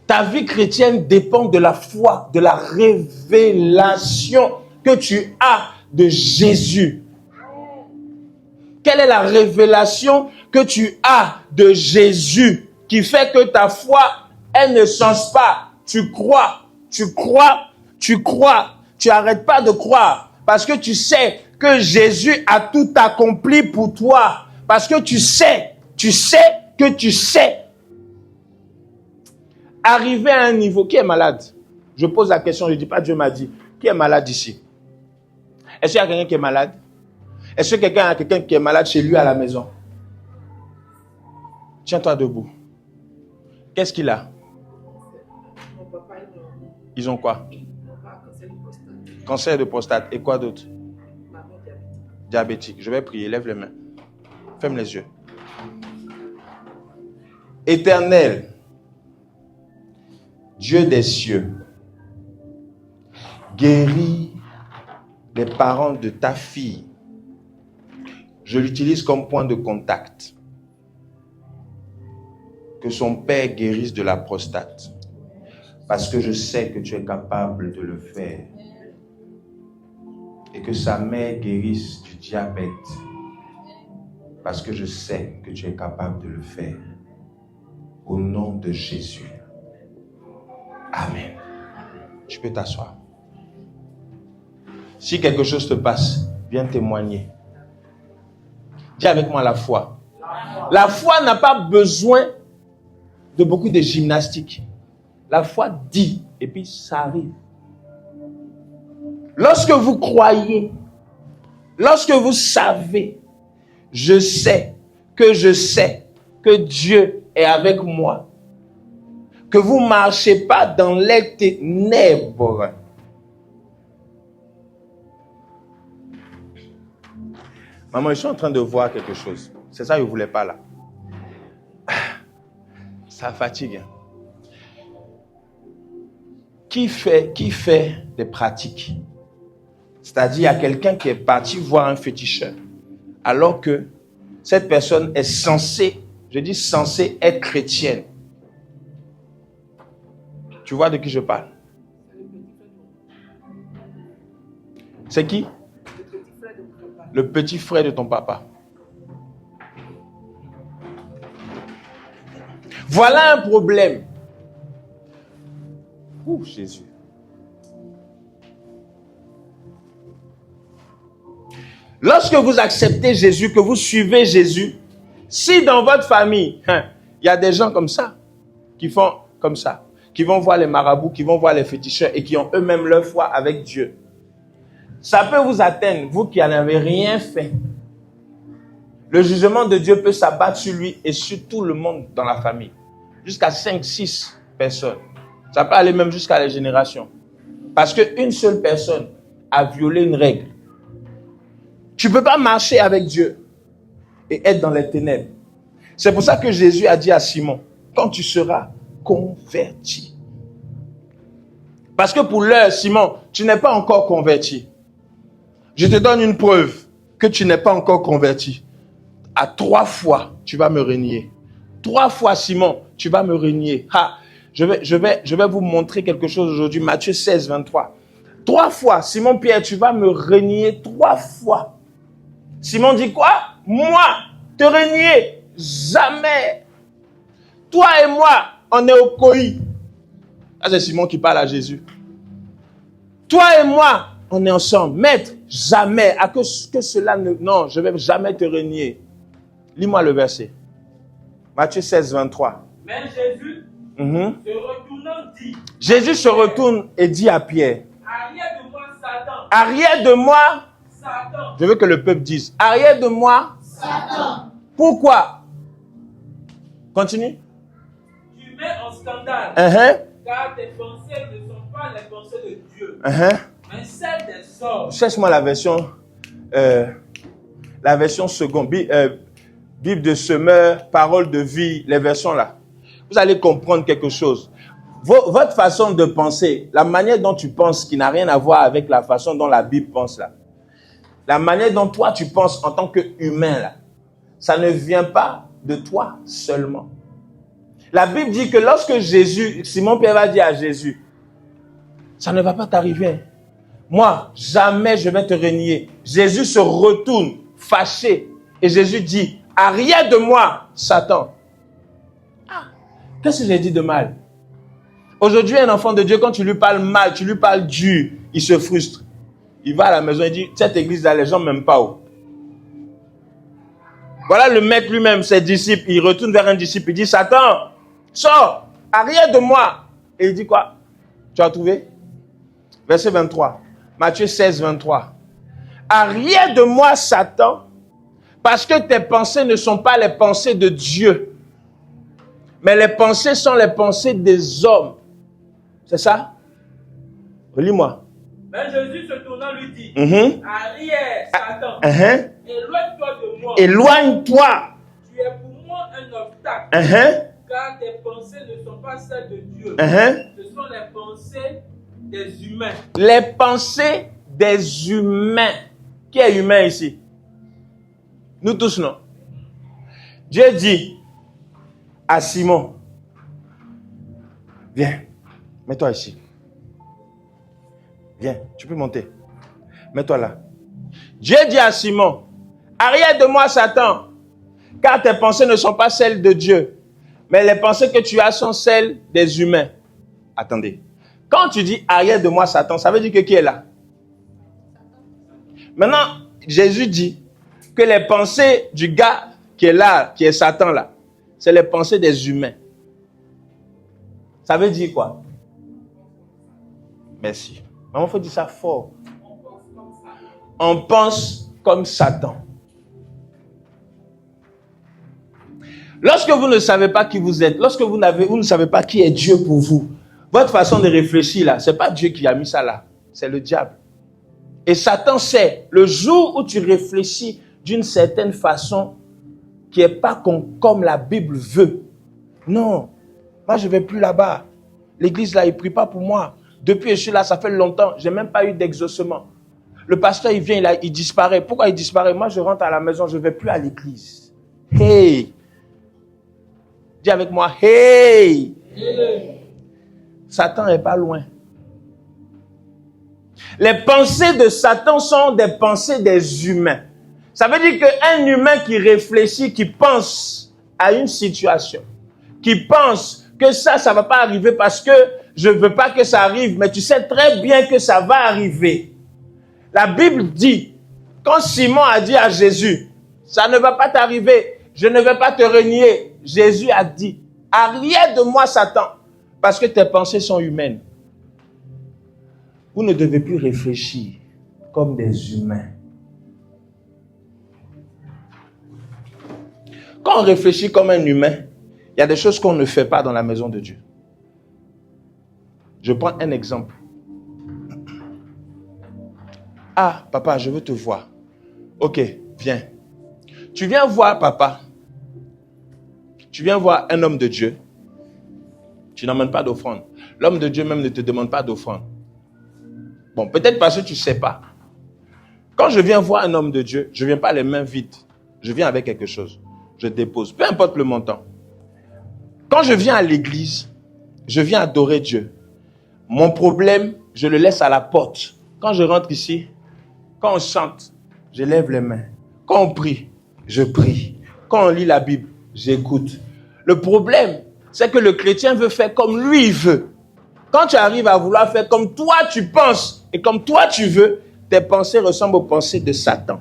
Ta vie chrétienne dépend de la foi, de la révélation que tu as de Jésus. Quelle est la révélation que tu as de Jésus qui fait que ta foi, elle ne change pas? Tu crois, tu crois, tu crois. Tu n'arrêtes pas de croire parce que tu sais que Jésus a tout accompli pour toi. Parce que tu sais que tu sais. Arriver à un niveau, qui est malade? Je pose la question, je ne dis pas Dieu m'a dit. Qui est malade ici? Est-ce qu'il y a quelqu'un qui est malade? Est-ce que quelqu'un a quelqu'un qui est malade chez lui à la maison? Tiens-toi debout. Qu'est-ce qu'il a? Ils ont quoi? Cancer de prostate. Et quoi d'autre? Diabétique. Je vais prier. Lève les mains. Ferme les yeux. Éternel, Dieu des cieux, guéris les parents de ta fille. Je l'utilise comme point de contact. Que son père guérisse de la prostate. Parce que je sais que tu es capable de le faire. Et que sa mère guérisse du diabète. Parce que je sais que tu es capable de le faire. Au nom de Jésus. Amen. Tu peux t'asseoir. Si quelque chose te passe, viens témoigner. Dis avec moi la foi. La foi n'a pas besoin de beaucoup de gymnastique. La foi dit, et puis ça arrive. Lorsque vous croyez, lorsque vous savez, je sais que Dieu est avec moi, que vous ne marchez pas dans les ténèbres. Maman, je suis en train de voir quelque chose. C'est ça que je ne voulais pas là. Ça fatigue. Qui fait des pratiques? C'est-à-dire, il y a quelqu'un qui est parti voir un féticheur, alors que cette personne est censée, je dis censée être chrétienne. Tu vois de qui je parle? C'est qui? Le petit frère de ton papa. Voilà un problème. Ouh, Jésus. Lorsque vous acceptez Jésus, que vous suivez Jésus, si dans votre famille, il y a des gens comme ça, qui font comme ça, qui vont voir les marabouts, qui vont voir les féticheurs et qui ont eux-mêmes leur foi avec Dieu, ça peut vous atteindre, vous qui n'avez rien fait. Le jugement de Dieu peut s'abattre sur lui et sur tout le monde dans la famille. Jusqu'à 5, 6 personnes. Ça peut aller même jusqu'à les générations. Parce qu'une seule personne a violé une règle. Tu ne peux pas marcher avec Dieu et être dans les ténèbres. C'est pour ça que Jésus a dit à Simon, quand tu seras converti. Parce que pour l'heure, Simon, tu n'es pas encore converti. Je te donne une preuve que tu n'es pas encore converti. À 3 fois, tu vas me renier. 3 fois, Simon, tu vas me renier. Je vais vous montrer quelque chose aujourd'hui. Matthieu 16, 23. 3 fois, Simon Pierre, tu vas me renier 3 fois. Simon dit quoi? Moi, te renier, jamais. Toi et moi, on est au coï. C'est Simon qui parle à Jésus. Toi et moi, on est ensemble. Maître, jamais, à que cela ne... Non, je ne vais jamais te renier. Lis-moi le verset. Matthieu 16, 23. Mais Jésus, se retournant, dit... Jésus se retourne et dit à Pierre, arrière de moi, Satan. arrière de moi, Satan. je veux que le peuple dise, arrière de moi, Satan. Pourquoi? Continue. Tu mets en scandale, car tes pensées ne sont pas les pensées de Dieu, mais celles des hommes. Cherche-moi la version seconde, Bible de semeur, parole de vie, les versions là. Vous allez comprendre quelque chose. Votre façon de penser, la manière dont tu penses qui n'a rien à voir avec la façon dont la Bible pense là. La manière dont toi tu penses en tant qu'humain là, ça ne vient pas de toi seulement. La Bible dit que lorsque Simon-Pierre va dire à Jésus, ça ne va pas t'arriver. Moi, jamais je vais te renier. Jésus se retourne, fâché, et Jésus dit, arrière de moi, Satan. Qu'est-ce que j'ai dit de mal? Aujourd'hui, un enfant de Dieu, quand tu lui parles mal, tu lui parles dur, il se frustre. Il va à la maison et dit, cette église-là, les gens ne m'aiment pas. Oh. Voilà le maître lui-même, ses disciples, il retourne vers un disciple, il dit, Satan, sors, arrière de moi. Et il dit quoi? Tu as trouvé? Verset 23. Matthieu 16, 23. Arrière de moi, Satan, parce que tes pensées ne sont pas les pensées de Dieu, mais les pensées sont les pensées des hommes. C'est ça? Relis-moi. Mais Jésus se tournant lui dit, arrière, Satan, éloigne-toi de moi. Éloigne-toi. Tu es pour moi un obstacle, car tes pensées ne sont pas celles de Dieu. Ce sont les pensées des humains. Les pensées des humains. Qui est humain ici? Nous tous, non? Dieu dit à Simon, viens, mets-toi ici. Viens, tu peux monter. Mets-toi là. Dieu dit à Simon, arrière de moi, Satan, car tes pensées ne sont pas celles de Dieu, mais les pensées que tu as sont celles des humains. Attendez. Quand tu dis arrière de moi, Satan, ça veut dire que qui est là? Maintenant, Jésus dit que les pensées du gars qui est là, qui est Satan là, c'est les pensées des humains. Ça veut dire quoi? Merci. Maman, il faut dire ça fort. On pense comme Satan. Lorsque vous ne savez pas qui vous êtes, lorsque vous ne savez pas qui est Dieu pour vous, votre façon de réfléchir là, ce n'est pas Dieu qui a mis ça là, c'est le diable. Et Satan sait, le jour où tu réfléchis d'une certaine façon qui n'est pas comme la Bible veut, non, moi je ne vais plus là-bas. L'église là, il ne prie pas pour moi. Depuis que je suis là, ça fait longtemps, je n'ai même pas eu d'exaucement. Le pasteur, il vient, il disparaît. Pourquoi il disparaît? Moi, je rentre à la maison, je ne vais plus à l'église. Hey! Dis avec moi, hey! Satan n'est pas loin. Les pensées de Satan sont des pensées des humains. Ça veut dire qu'un humain qui réfléchit, qui pense à une situation, qui pense que ça ne va pas arriver parce que je ne veux pas que ça arrive, mais tu sais très bien que ça va arriver. La Bible dit, quand Simon a dit à Jésus, ça ne va pas t'arriver, je ne vais pas te renier, Jésus a dit, arrière de moi Satan, parce que tes pensées sont humaines. Vous ne devez plus réfléchir comme des humains. Quand on réfléchit comme un humain, il y a des choses qu'on ne fait pas dans la maison de Dieu. Je prends un exemple. Ah, papa, je veux te voir. Ok, viens. Tu viens voir papa. Tu viens voir un homme de Dieu. Tu n'emmènes pas d'offrande. L'homme de Dieu même ne te demande pas d'offrande. Bon, peut-être parce que tu ne sais pas. Quand je viens voir un homme de Dieu, je ne viens pas les mains vides. Je viens avec quelque chose. Je dépose, peu importe le montant. Quand je viens à l'église, je viens adorer Dieu. Mon problème, je le laisse à la porte. Quand je rentre ici, quand on chante, je lève les mains. Quand on prie, je prie. Quand on lit la Bible, j'écoute. Le problème, c'est que le chrétien veut faire comme lui il veut. Quand tu arrives à vouloir faire comme toi tu penses et comme toi tu veux, tes pensées ressemblent aux pensées de Satan.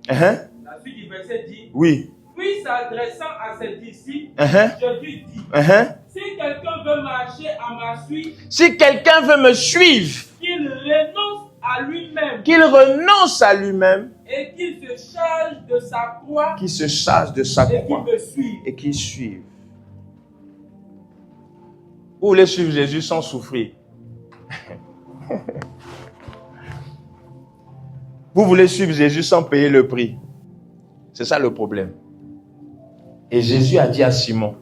La suite du verset dit, oui. Puis s'adressant à ses disciples, Jésus dit, si quelqu'un veut marcher à ma suite, si quelqu'un veut me suivre, qu'il renonce à lui-même, et qu'il se charge de sa croix, et qu'il suive. Vous voulez suivre Jésus sans souffrir? Vous voulez suivre Jésus sans payer le prix? C'est ça le problème. Et Jésus a dit à Simon,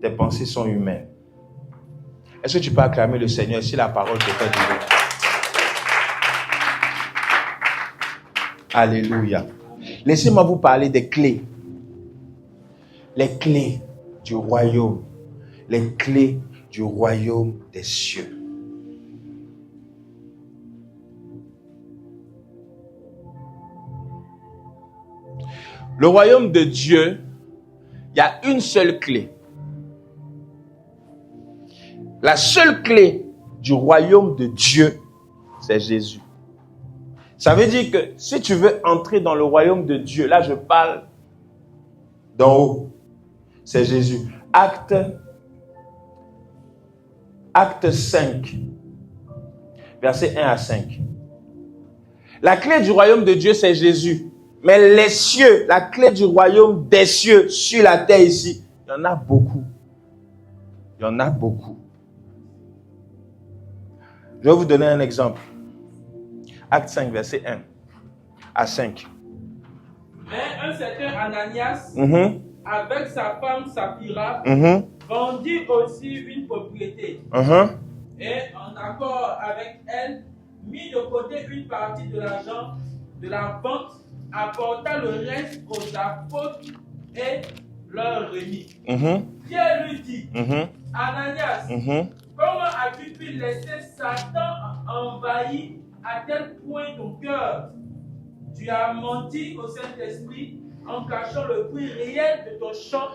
tes pensées sont humaines. Est-ce que tu peux acclamer le Seigneur si la parole te fait du bien? Alléluia. Laissez-moi vous parler des clés. Les clés du royaume. Les clés du royaume des cieux. Le royaume de Dieu, il y a une seule clé. La seule clé du royaume de Dieu, c'est Jésus. Ça veut dire que si tu veux entrer dans le royaume de Dieu, là je parle d'en haut, c'est Jésus. Acte 5, versets 1 à 5. La clé du royaume de Dieu, c'est Jésus. Mais les cieux, la clé du royaume des cieux sur la terre ici, il y en a beaucoup. Il y en a beaucoup. Je vais vous donner un exemple. Acte 5, verset 1 à 5. Mais un certain Ananias, avec sa femme Saphira, vendit aussi une propriété. Et en accord avec elle, mit de côté une partie de l'argent de la vente, apporta le reste aux apôtres et leur remit. Pierre lui dit, Ananias, comment as-tu pu laisser Satan envahir à tel point ton cœur? Tu as menti au Saint-Esprit en cachant le prix réel de ton champ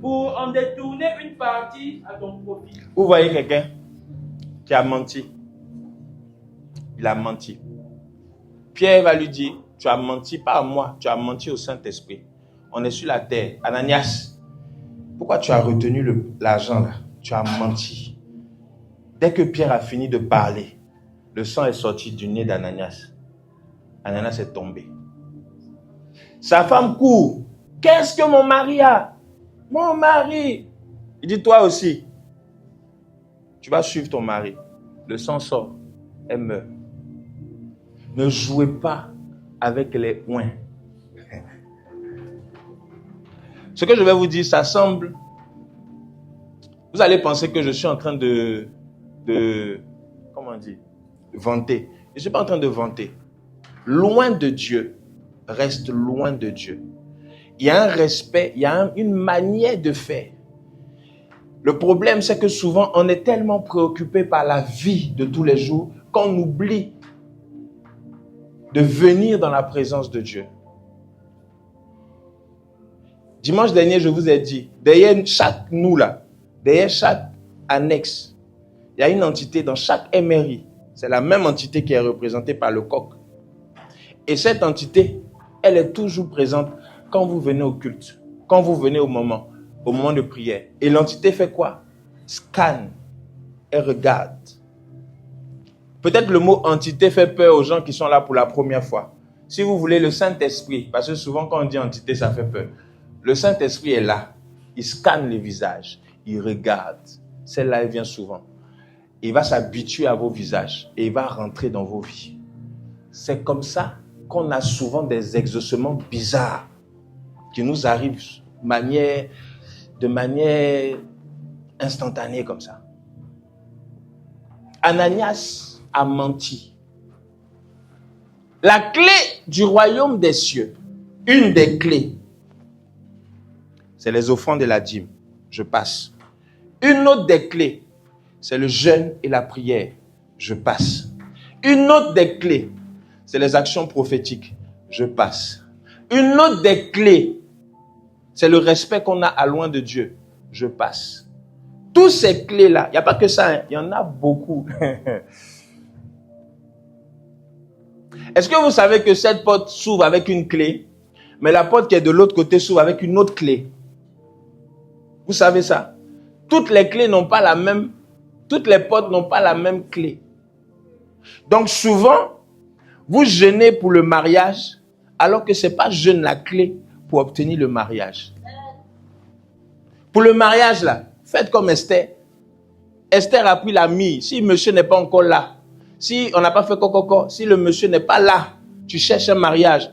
pour en détourner une partie à ton profit. Vous voyez quelqu'un qui a menti. Il a menti. Pierre va lui dire, tu as menti pas à moi, tu as menti au Saint-Esprit. On est sur la terre. Ananias, pourquoi tu as retenu l'argent là? Tu as menti. Dès que Pierre a fini de parler, le sang est sorti du nez d'Ananias. Ananias est tombé. Sa femme court. Qu'est-ce que mon mari a? Mon mari. Il dit, toi aussi, tu vas suivre ton mari. Le sang sort. Elle meurt. Ne jouez pas avec les oins. Ce que je vais vous dire, ça semble... Vous allez penser que je suis en train de comment on dit? Vanter. Je ne suis pas en train de vanter. Loin de Dieu, reste loin de Dieu. Il y a un respect, il y a une manière de faire. Le problème, c'est que souvent, on est tellement préoccupé par la vie de tous les jours qu'on oublie de venir dans la présence de Dieu. Dimanche dernier, je vous ai dit, derrière chaque nous là, derrière chaque annexe, il y a une entité dans chaque MRI. C'est la même entité qui est représentée par le coq. Et cette entité, elle est toujours présente quand vous venez au culte, quand vous venez au moment de prière. Et l'entité fait quoi? Scanne. Elle regarde. Peut-être le mot entité fait peur aux gens qui sont là pour la première fois. Si vous voulez le Saint-Esprit, parce que souvent quand on dit entité, ça fait peur. Le Saint-Esprit est là. Il scanne les visages. Il regarde. Celle-là, elle vient souvent. Il va s'habituer à vos visages et il va rentrer dans vos vies. C'est comme ça qu'on a souvent des exaucements bizarres qui nous arrivent de manière instantanée comme ça. Ananias a menti. La clé du royaume des cieux, une des clés, c'est les offrandes et la dîme. Je passe. Une autre des clés, c'est le jeûne et la prière. Je passe. Une autre des clés, c'est les actions prophétiques. Je passe. Une autre des clés, c'est le respect qu'on a à loin de Dieu. Je passe. Toutes ces clés-là, il n'y a pas que ça, hein, il y en a beaucoup. Est-ce que vous savez que cette porte s'ouvre avec une clé, mais la porte qui est de l'autre côté s'ouvre avec une autre clé? Vous savez ça? Toutes les clés n'ont pas la même, toutes les portes n'ont pas la même clé. Donc souvent, vous jeûnez pour le mariage, alors que ce n'est pas jeûne la clé pour obtenir le mariage. Pour le mariage, là, faites comme Esther. Esther a pris la myrrhe. Si monsieur n'est pas encore là, si on n'a pas fait coco, si le monsieur n'est pas là, tu cherches un mariage,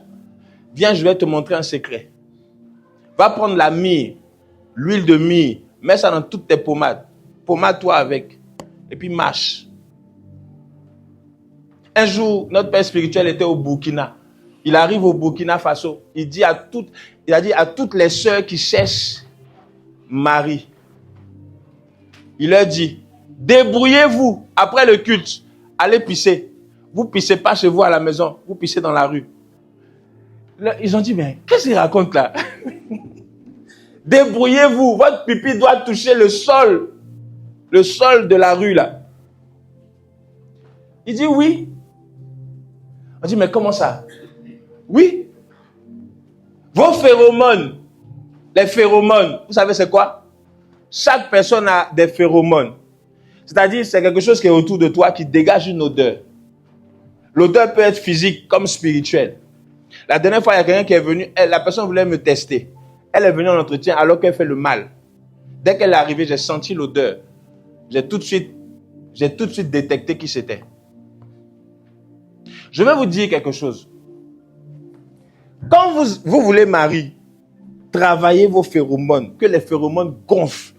viens, je vais te montrer un secret. Va prendre la myrrhe, l'huile de myrrhe, mets ça dans toutes tes pommades. Pommade-toi avec. Et puis marche. Un jour, notre père spirituel était au Burkina. Il arrive au Burkina Faso. Il a dit à toutes les sœurs qui cherchent Marie. Il leur dit, débrouillez-vous après le culte. Allez pisser. Vous pissez pas chez vous à la maison. Vous pissez dans la rue. Là, ils ont dit, mais qu'est-ce qu'il raconte là? Débrouillez-vous. Votre pipi doit toucher le sol. Le sol de la rue là. Il dit oui. On dit, mais comment ça? Oui. Vos phéromones, les phéromones, vous savez c'est quoi? Chaque personne a des phéromones. C'est-à-dire, c'est quelque chose qui est autour de toi qui dégage une odeur. L'odeur peut être physique comme spirituelle. La dernière fois, il y a quelqu'un qui est venu, la personne voulait me tester. Elle est venue en entretien alors qu'elle fait le mal. Dès qu'elle est arrivée, j'ai senti l'odeur. J'ai tout de suite détecté qui c'était. Je vais vous dire quelque chose. Quand vous voulez marier, travaillez vos phéromones, que les phéromones gonflent.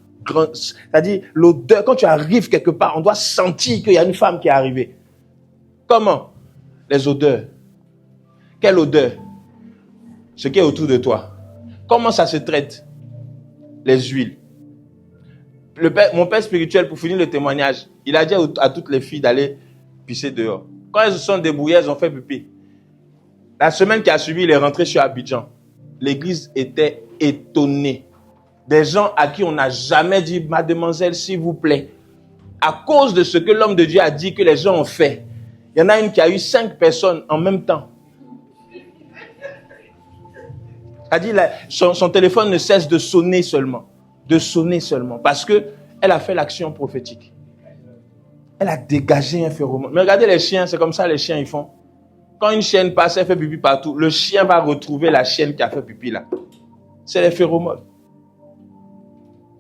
C'est-à-dire, l'odeur, quand tu arrives quelque part, on doit sentir qu'il y a une femme qui est arrivée. Comment? Les odeurs. Quelle odeur? Ce qui est autour de toi. Comment ça se traite? Les huiles. Mon père spirituel, pour finir le témoignage, il a dit à toutes les filles d'aller pisser dehors. Quand elles se sont débrouillées, elles ont fait pipi. La semaine qui a suivi, il est rentré sur Abidjan. L'église était étonnée. Des gens à qui on n'a jamais dit, mademoiselle, s'il vous plaît. À cause de ce que l'homme de Dieu a dit que les gens ont fait. Il y en a une qui a eu 5 personnes en même temps. Elle a dit, son téléphone ne cesse de sonner seulement. De sonner seulement. Parce qu'elle a fait l'action prophétique. Elle a dégagé un phéromone. Mais regardez les chiens, c'est comme ça les chiens ils font. Quand une chienne passe, elle fait pipi partout. Le chien va retrouver la chienne qui a fait pipi là. C'est les phéromones.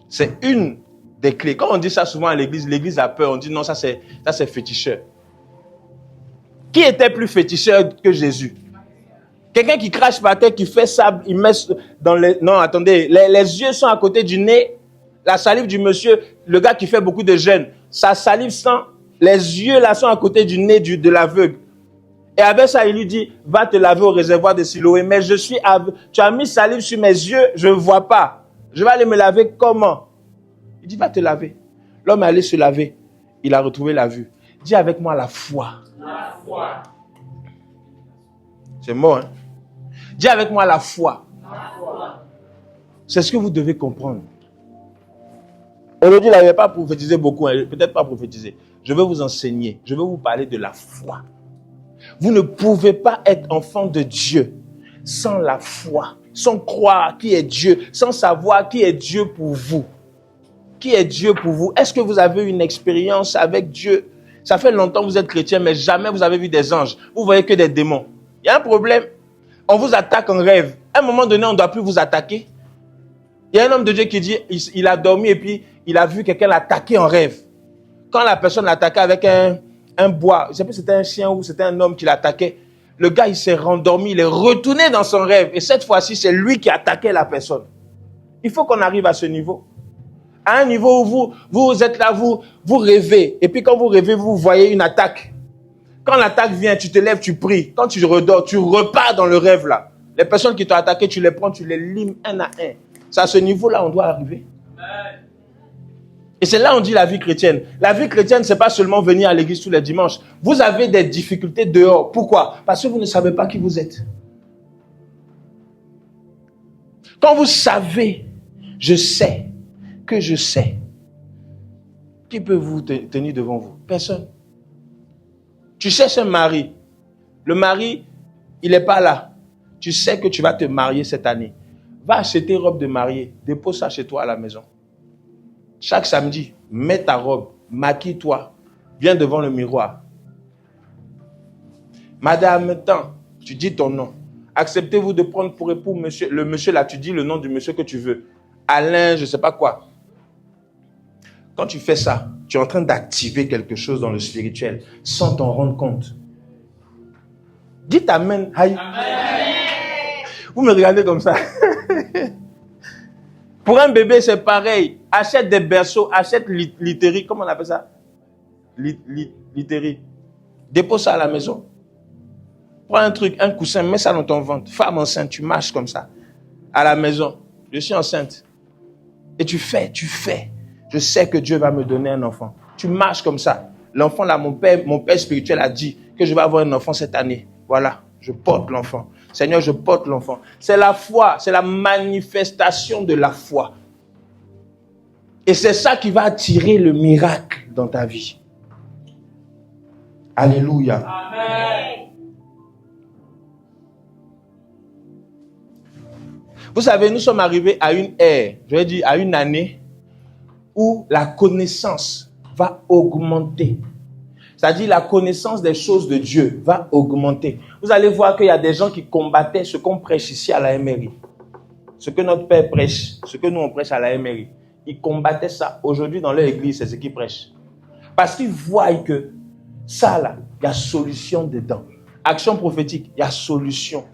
C'est une des clés. Quand on dit ça souvent à l'église, l'église a peur. On dit non, ça c'est féticheur. Qui était plus féticheur que Jésus? Quelqu'un qui crache par terre, qui fait ça, il met dans les... Non, attendez, les yeux sont à côté du nez. La salive du monsieur, le gars qui fait beaucoup de jeûne, sa salive sent, les yeux là sont à côté du nez de l'aveugle. Et avec ça, il lui dit, va te laver au réservoir de Siloé. Mais je suis aveugle. Tu as mis salive sur mes yeux, je ne vois pas. Je vais aller me laver comment? Il dit, va te laver. L'homme est allé se laver. Il a retrouvé la vue. Dis avec moi la foi. La foi. C'est mort, hein? Dis avec moi la foi. La foi. C'est ce que vous devez comprendre. Aujourd'hui, il n'avait pas prophétisé beaucoup, hein, peut-être pas prophétisé. Je vais vous enseigner, je vais vous parler de la foi. Vous ne pouvez pas être enfant de Dieu sans la foi, sans croire qui est Dieu, sans savoir qui est Dieu pour vous. Qui est Dieu pour vous? Est-ce que vous avez une expérience avec Dieu? Ça fait longtemps que vous êtes chrétien, mais jamais vous avez vu des anges. Vous voyez que des démons. Il y a un problème. On vous attaque en rêve. À un moment donné, on ne doit plus vous attaquer. Il y a un homme de Dieu qui dit, il a dormi et puis il a vu quelqu'un l'attaquer en rêve. Quand la personne l'attaquait avec un bois, je ne sais pas si c'était un chien ou c'était un homme qui l'attaquait, le gars il s'est rendormi, il est retourné dans son rêve. Et cette fois-ci, c'est lui qui attaquait la personne. Il faut qu'on arrive à ce niveau. À un niveau où vous êtes là, vous rêvez. Et puis quand vous rêvez, vous voyez une attaque. Quand l'attaque vient, tu te lèves, tu pries. Quand tu redors, tu repars dans le rêve là. Les personnes qui t'ont attaqué, tu les prends, tu les limes un à un. C'est à ce niveau-là on doit arriver. Et c'est là on dit la vie chrétienne. La vie chrétienne, c'est pas seulement venir à l'église tous les dimanches. Vous avez des difficultés dehors. Pourquoi? Parce que vous ne savez pas qui vous êtes. Quand vous savez, je sais que je sais, qui peut vous tenir devant vous? Personne. Tu cherches un mari. Le mari, il n'est pas là. Tu sais que tu vas te marier cette année. Va acheter robe de mariée. Dépose ça chez toi à la maison. Chaque samedi, mets ta robe. Maquille-toi. Viens devant le miroir. Madame, tant, tu dis ton nom. Acceptez-vous de prendre pour époux monsieur, le monsieur là, tu dis le nom du monsieur que tu veux. Alain, je ne sais pas quoi. Quand tu fais ça, tu es en train d'activer quelque chose dans le spirituel sans t'en rendre compte. Dites Amen. Amen. Vous me regardez comme ça. Pour un bébé, c'est pareil. Achète des berceaux, achète literie. Comment on appelle ça? Literie. Dépose ça à la maison. Prends un truc, un coussin, mets ça dans ton ventre. Femme enceinte, tu marches comme ça. À la maison. Je suis enceinte. Et tu fais. Je sais que Dieu va me donner un enfant. Tu marches comme ça. L'enfant là, mon père spirituel a dit que je vais avoir un enfant cette année. Voilà, je porte l'enfant. Seigneur, je porte l'enfant. C'est la foi, c'est la manifestation de la foi. Et c'est ça qui va attirer le miracle dans ta vie. Alléluia. Amen. Vous savez, nous sommes arrivés à une ère, je vais dire à une année, où la connaissance va augmenter. C'est-à-dire la connaissance des choses de Dieu va augmenter. Vous allez voir qu'il y a des gens qui combattaient ce qu'on prêche ici à la MRI. Ce que notre Père prêche, ce que nous on prêche à la MRI. Ils combattaient ça. Aujourd'hui, dans leur église, c'est ce qu'ils prêchent. Parce qu'ils voient que ça, là, il y a solution dedans. Action prophétique, il y a solution.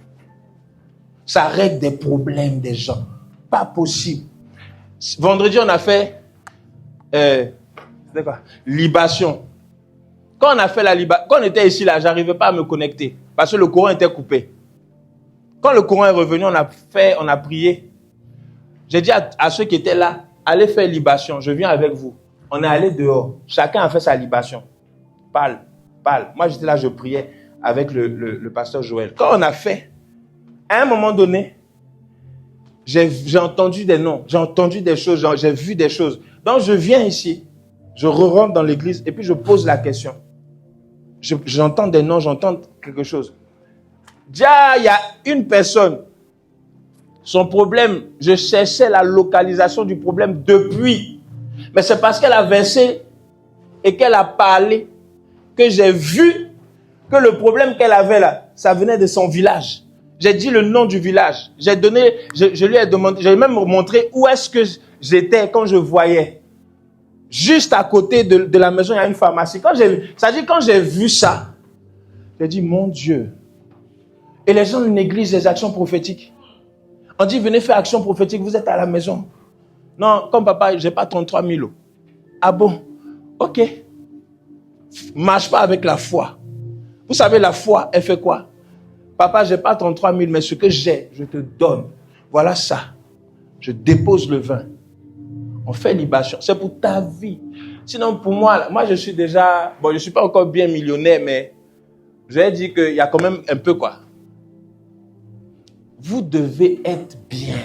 Ça règle des problèmes des gens. Pas possible. Vendredi, on a fait libation. Quand on a fait la libation, quand on était ici, là, j'arrivais pas à me connecter. Parce que le courant était coupé. Quand le courant est revenu, on a prié. J'ai dit à ceux qui étaient là, allez faire libation. Je viens avec vous. On est allé dehors. Chacun a fait sa libation. Parle. Moi, j'étais là, je priais avec le pasteur Joël. Quand on a fait, à un moment donné, j'ai entendu des noms, j'ai entendu des choses, j'ai vu des choses. Donc, je viens ici, je rentre dans l'église et puis je pose la question. J'entends des noms, j'entends quelque chose. Déjà, il y a une personne, son problème, je cherchais la localisation du problème depuis. Mais c'est parce qu'elle a versé et qu'elle a parlé que j'ai vu que le problème qu'elle avait là, ça venait de son village. J'ai dit le nom du village. Je lui ai demandé, j'ai même montré où est-ce que j'étais quand je voyais. Juste à côté de la maison, il y a une pharmacie. Quand j'ai vu ça, j'ai dit, mon Dieu. Et les gens négligent les actions prophétiques. On dit, venez faire action prophétique, vous êtes à la maison. Non, comme papa, j'ai pas 33 000. Ah bon? Ok. Marche pas avec la foi. Vous savez, la foi, elle fait quoi? Papa, j'ai pas 33 000, mais ce que j'ai, je te donne. Voilà ça. Je dépose le vin. On fait libation. C'est pour ta vie. Sinon, pour moi, je suis déjà... Bon, je suis pas encore bien millionnaire, mais je vais dire qu'il y a quand même un peu quoi. Vous devez être bien.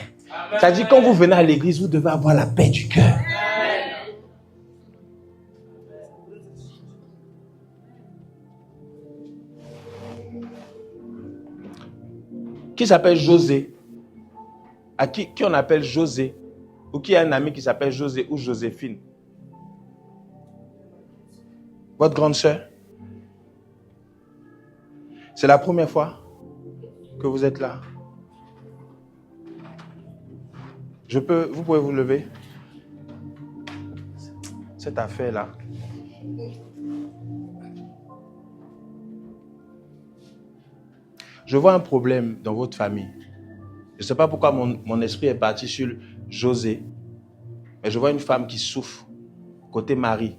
C'est-à-dire, quand vous venez à l'église, vous devez avoir la paix du cœur. Qui s'appelle José? À qui on appelle José? Ou qui a un ami qui s'appelle José ou Joséphine? Votre grande sœur? C'est la première fois que vous êtes là. Vous pouvez vous lever? Cette affaire-là. Je vois un problème dans votre famille. Je ne sais pas pourquoi mon esprit est parti sur José. Mais je vois une femme qui souffre. Côté mari.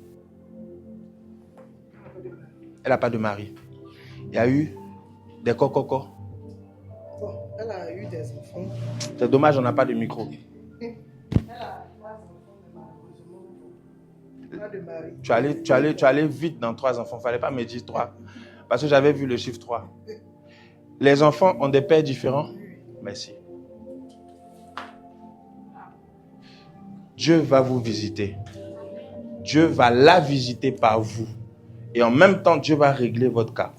Elle n'a pas de mari. Il y a eu des cococos. Bon, elle a eu des enfants. C'est dommage, on n'a pas de micro. Elle a 3 enfants, mais pas de mari. Tu allais vite dans 3 enfants. Il ne fallait pas me dire 3. Parce que j'avais vu le chiffre 3. Les enfants ont des pères différents? Merci. Dieu va vous visiter. Dieu va la visiter par vous. Et en même temps, Dieu va régler votre cas.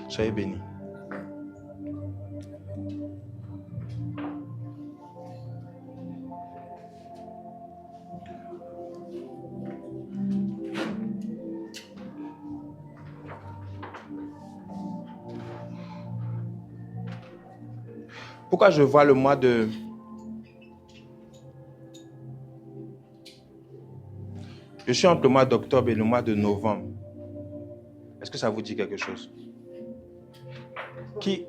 Soyez bénis. Pourquoi je vois le mois de... Je suis entre le mois d'octobre et le mois de novembre. Est-ce que ça vous dit quelque chose? Qui...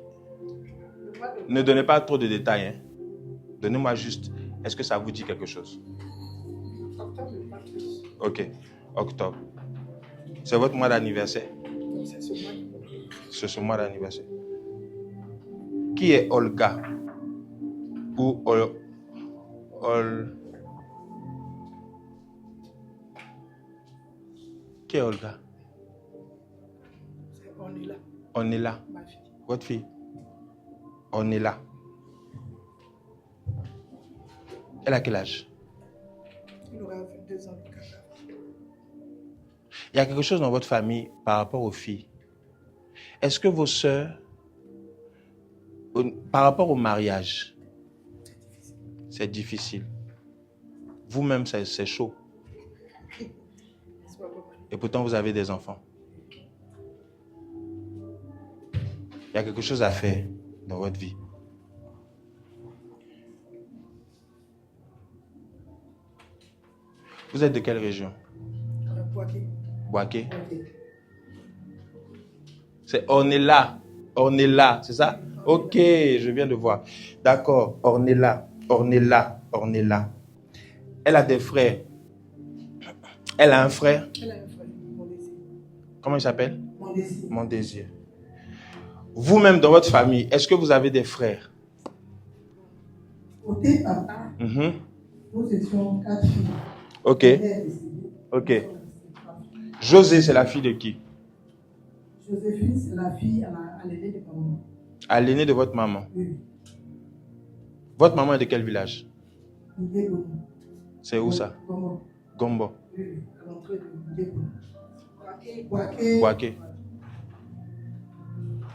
Ne donnez pas trop de détails. Hein? Donnez-moi juste, est-ce que ça vous dit quelque chose? Octobre, pas plus. Ok, octobre. C'est votre mois d'anniversaire? C'est ce mois. C'est ce mois d'anniversaire. Qui est Olga? Ou Qui est Olga? On est là. On est là. Ma fille. Votre fille? On est là. Elle a quel âge? Il aura 22 ans. Il y a quelque chose dans votre famille par rapport aux filles. Est-ce que vos sœurs, par rapport au mariage, c'est difficile? Vous-même, c'est chaud. Et pourtant, vous avez des enfants. Il y a quelque chose à faire dans votre vie. Vous êtes de quelle région? Boaké. Boaké. C'est Ornella. Ornella, c'est ça? Ok, je viens de voir. D'accord, Ornella. Elle a des frères. Elle a un frère. Elle a un frère, Mon Désir. Comment il s'appelle? Mon Désir. Mon Désir. Vous-même, dans votre famille, est-ce que vous avez des frères? Côté papa, nous étions 4 filles. Ok. Elle est décédée. Ok. José, c'est la fille de qui? Joséphine, c'est la fille à l'aînée de maman. À l'aînée de votre maman. Oui. Votre maman est de quel village? Ndébono. C'est où ça? Gombo. Gombo. Oui, à l'entrée de Ndébono. Boaké. Boaké.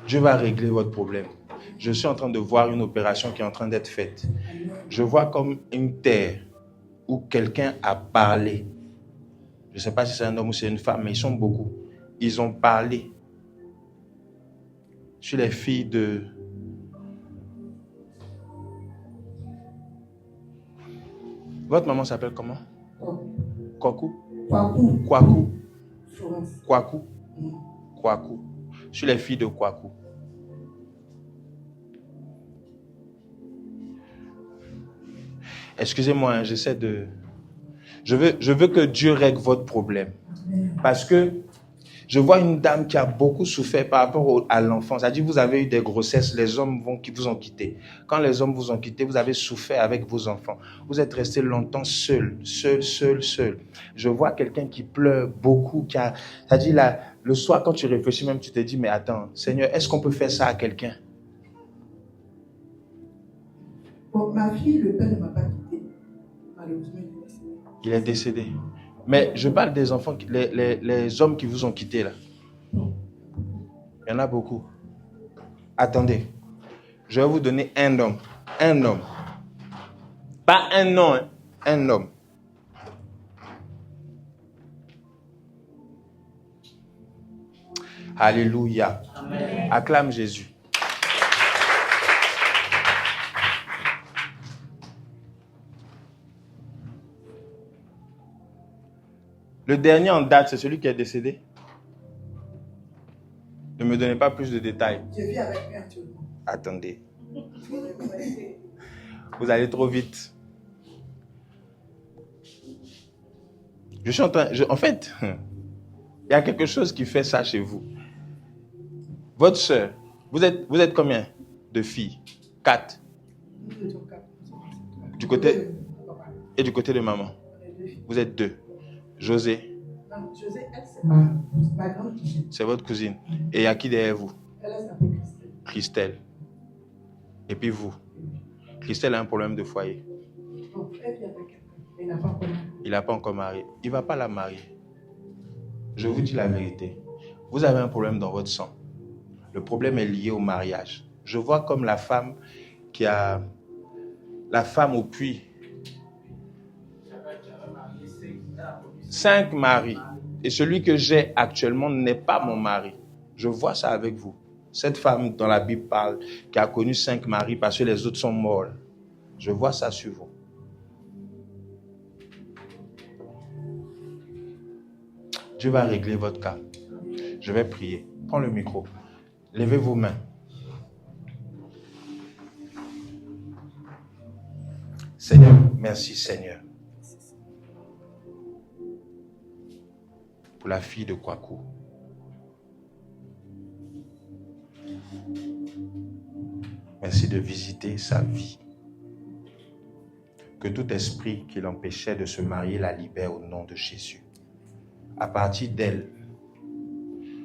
Dieu va régler votre problème. Je suis en train de voir une opération qui est en train d'être faite. Je vois comme une terre où quelqu'un a parlé. Je ne sais pas si c'est un homme ou c'est une femme, mais ils sont beaucoup. Ils ont parlé sur les filles de... Votre maman s'appelle comment? Kwaku? Kwaku. Kwaku. Florence. Kwaku. Kwaku. Sur les filles de Kwaku. Excusez-moi, hein, j'essaie de... Je veux que Dieu règle votre problème. Parce que je vois une dame qui a beaucoup souffert par rapport à l'enfant. C'est-à-dire que vous avez eu des grossesses, les hommes qui vous ont quitté. Quand les hommes vous ont quitté, vous avez souffert avec vos enfants. Vous êtes resté longtemps seul. Je vois quelqu'un qui pleure beaucoup. C'est-à-dire là, le soir, quand tu réfléchis même, tu te dis, mais attends, Seigneur, est-ce qu'on peut faire ça à quelqu'un? Bon, ma fille, le père ne m'a pas quitté. Malheureusement, Il est décédé. Mais je parle des enfants, les hommes qui vous ont quitté là. Il y en a beaucoup. Attendez. Je vais vous donner un homme. Un homme. Pas un nom, hein. Un homme. Alléluia. Amen. Acclame Jésus. Le dernier en date, c'est celui qui est décédé. Ne me donnez pas plus de détails. Je vis avec lui actuellement. Attendez. Vous allez trop vite. Je suis en train... en fait, il y a quelque chose qui fait ça chez vous. Votre soeur, vous êtes combien de filles? 4. Nous étions 4. Du côté... Et du côté de maman? Vous êtes 2. José? Non, José, elle, c'est ma grande cousine. C'est votre cousine. Et il y a qui derrière vous? Elle s'appelle Christelle. Christelle. Et puis vous? Christelle a un problème de foyer. Donc, elle vit avec quelqu'un. Il n'a pas encore marié. Il n'a pas encore marié. Il ne va pas la marier. Je vous dis la vérité. Vous avez un problème dans votre sang. Le problème est lié au mariage. Je vois comme la femme qui a... La femme au puits. 5 maris. Et celui que j'ai actuellement n'est pas mon mari. Je vois ça avec vous. Cette femme dont la Bible parle, qui a connu 5 maris parce que les autres sont morts. Je vois ça sur vous. Dieu va régler votre cas. Je vais prier. Prends le micro. Levez vos mains. Seigneur, merci Seigneur. Pour la fille de Kwaku. Merci de visiter sa vie. Que tout esprit qui l'empêchait de se marier la libère au nom de Jésus. À partir d'elle,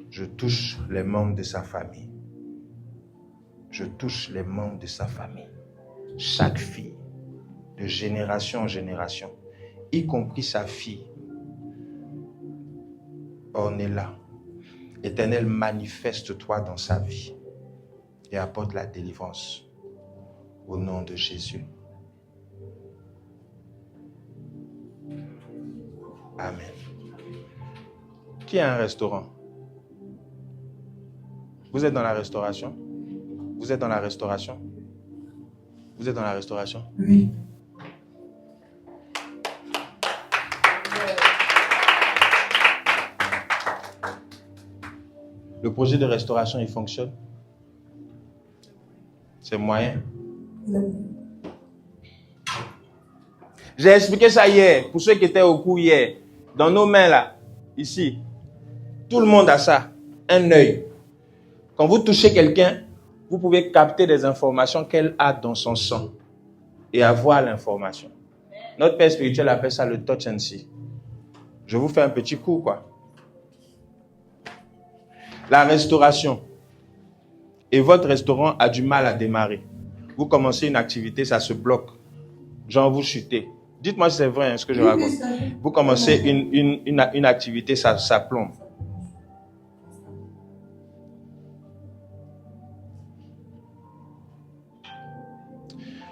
je touche les membres de sa famille. Je touche les membres de sa famille. Chaque fille, de génération en génération, y compris sa fille, Ornella. Éternel, manifeste-toi dans sa vie et apporte la délivrance au nom de Jésus. Amen. Qui a un restaurant? Vous êtes dans la restauration? Vous êtes dans la restauration? Vous êtes dans la restauration? Oui. Le projet de restauration, il fonctionne? C'est moyen? J'ai expliqué ça hier, pour ceux qui étaient au cours hier. Dans nos mains là, ici, tout le monde a ça, un œil. Quand vous touchez quelqu'un, vous pouvez capter des informations qu'elle a dans son sang et avoir l'information. Notre père spirituel appelle ça le touch and see. Je vous fais un petit cours, quoi. La restauration. Et votre restaurant a du mal à démarrer. Vous commencez une activité, ça se bloque. Genre, vous chutez. Dites-moi si c'est vrai, hein, ce que je raconte. Vous commencez une activité, ça plombe.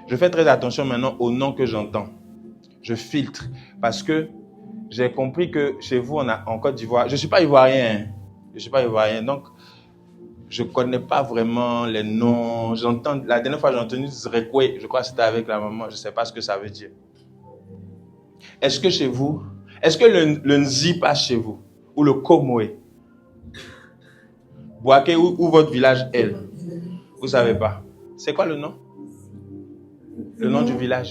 Je fais très attention maintenant aux noms que j'entends. Je filtre parce que j'ai compris que chez vous, en Côte d'Ivoire, je ne suis pas ivoirien. Hein. Je ne suis pas ivoirien, donc je ne connais pas vraiment les noms. La dernière fois, j'ai entendu Zrekwe, je crois que c'était avec la maman, je ne sais pas ce que ça veut dire. Est-ce que chez vous, est-ce que le Nzi passe chez vous? Ou le Komoé? Boaké ou votre village, elle? Vous ne savez pas. C'est quoi le nom? Le nom du village?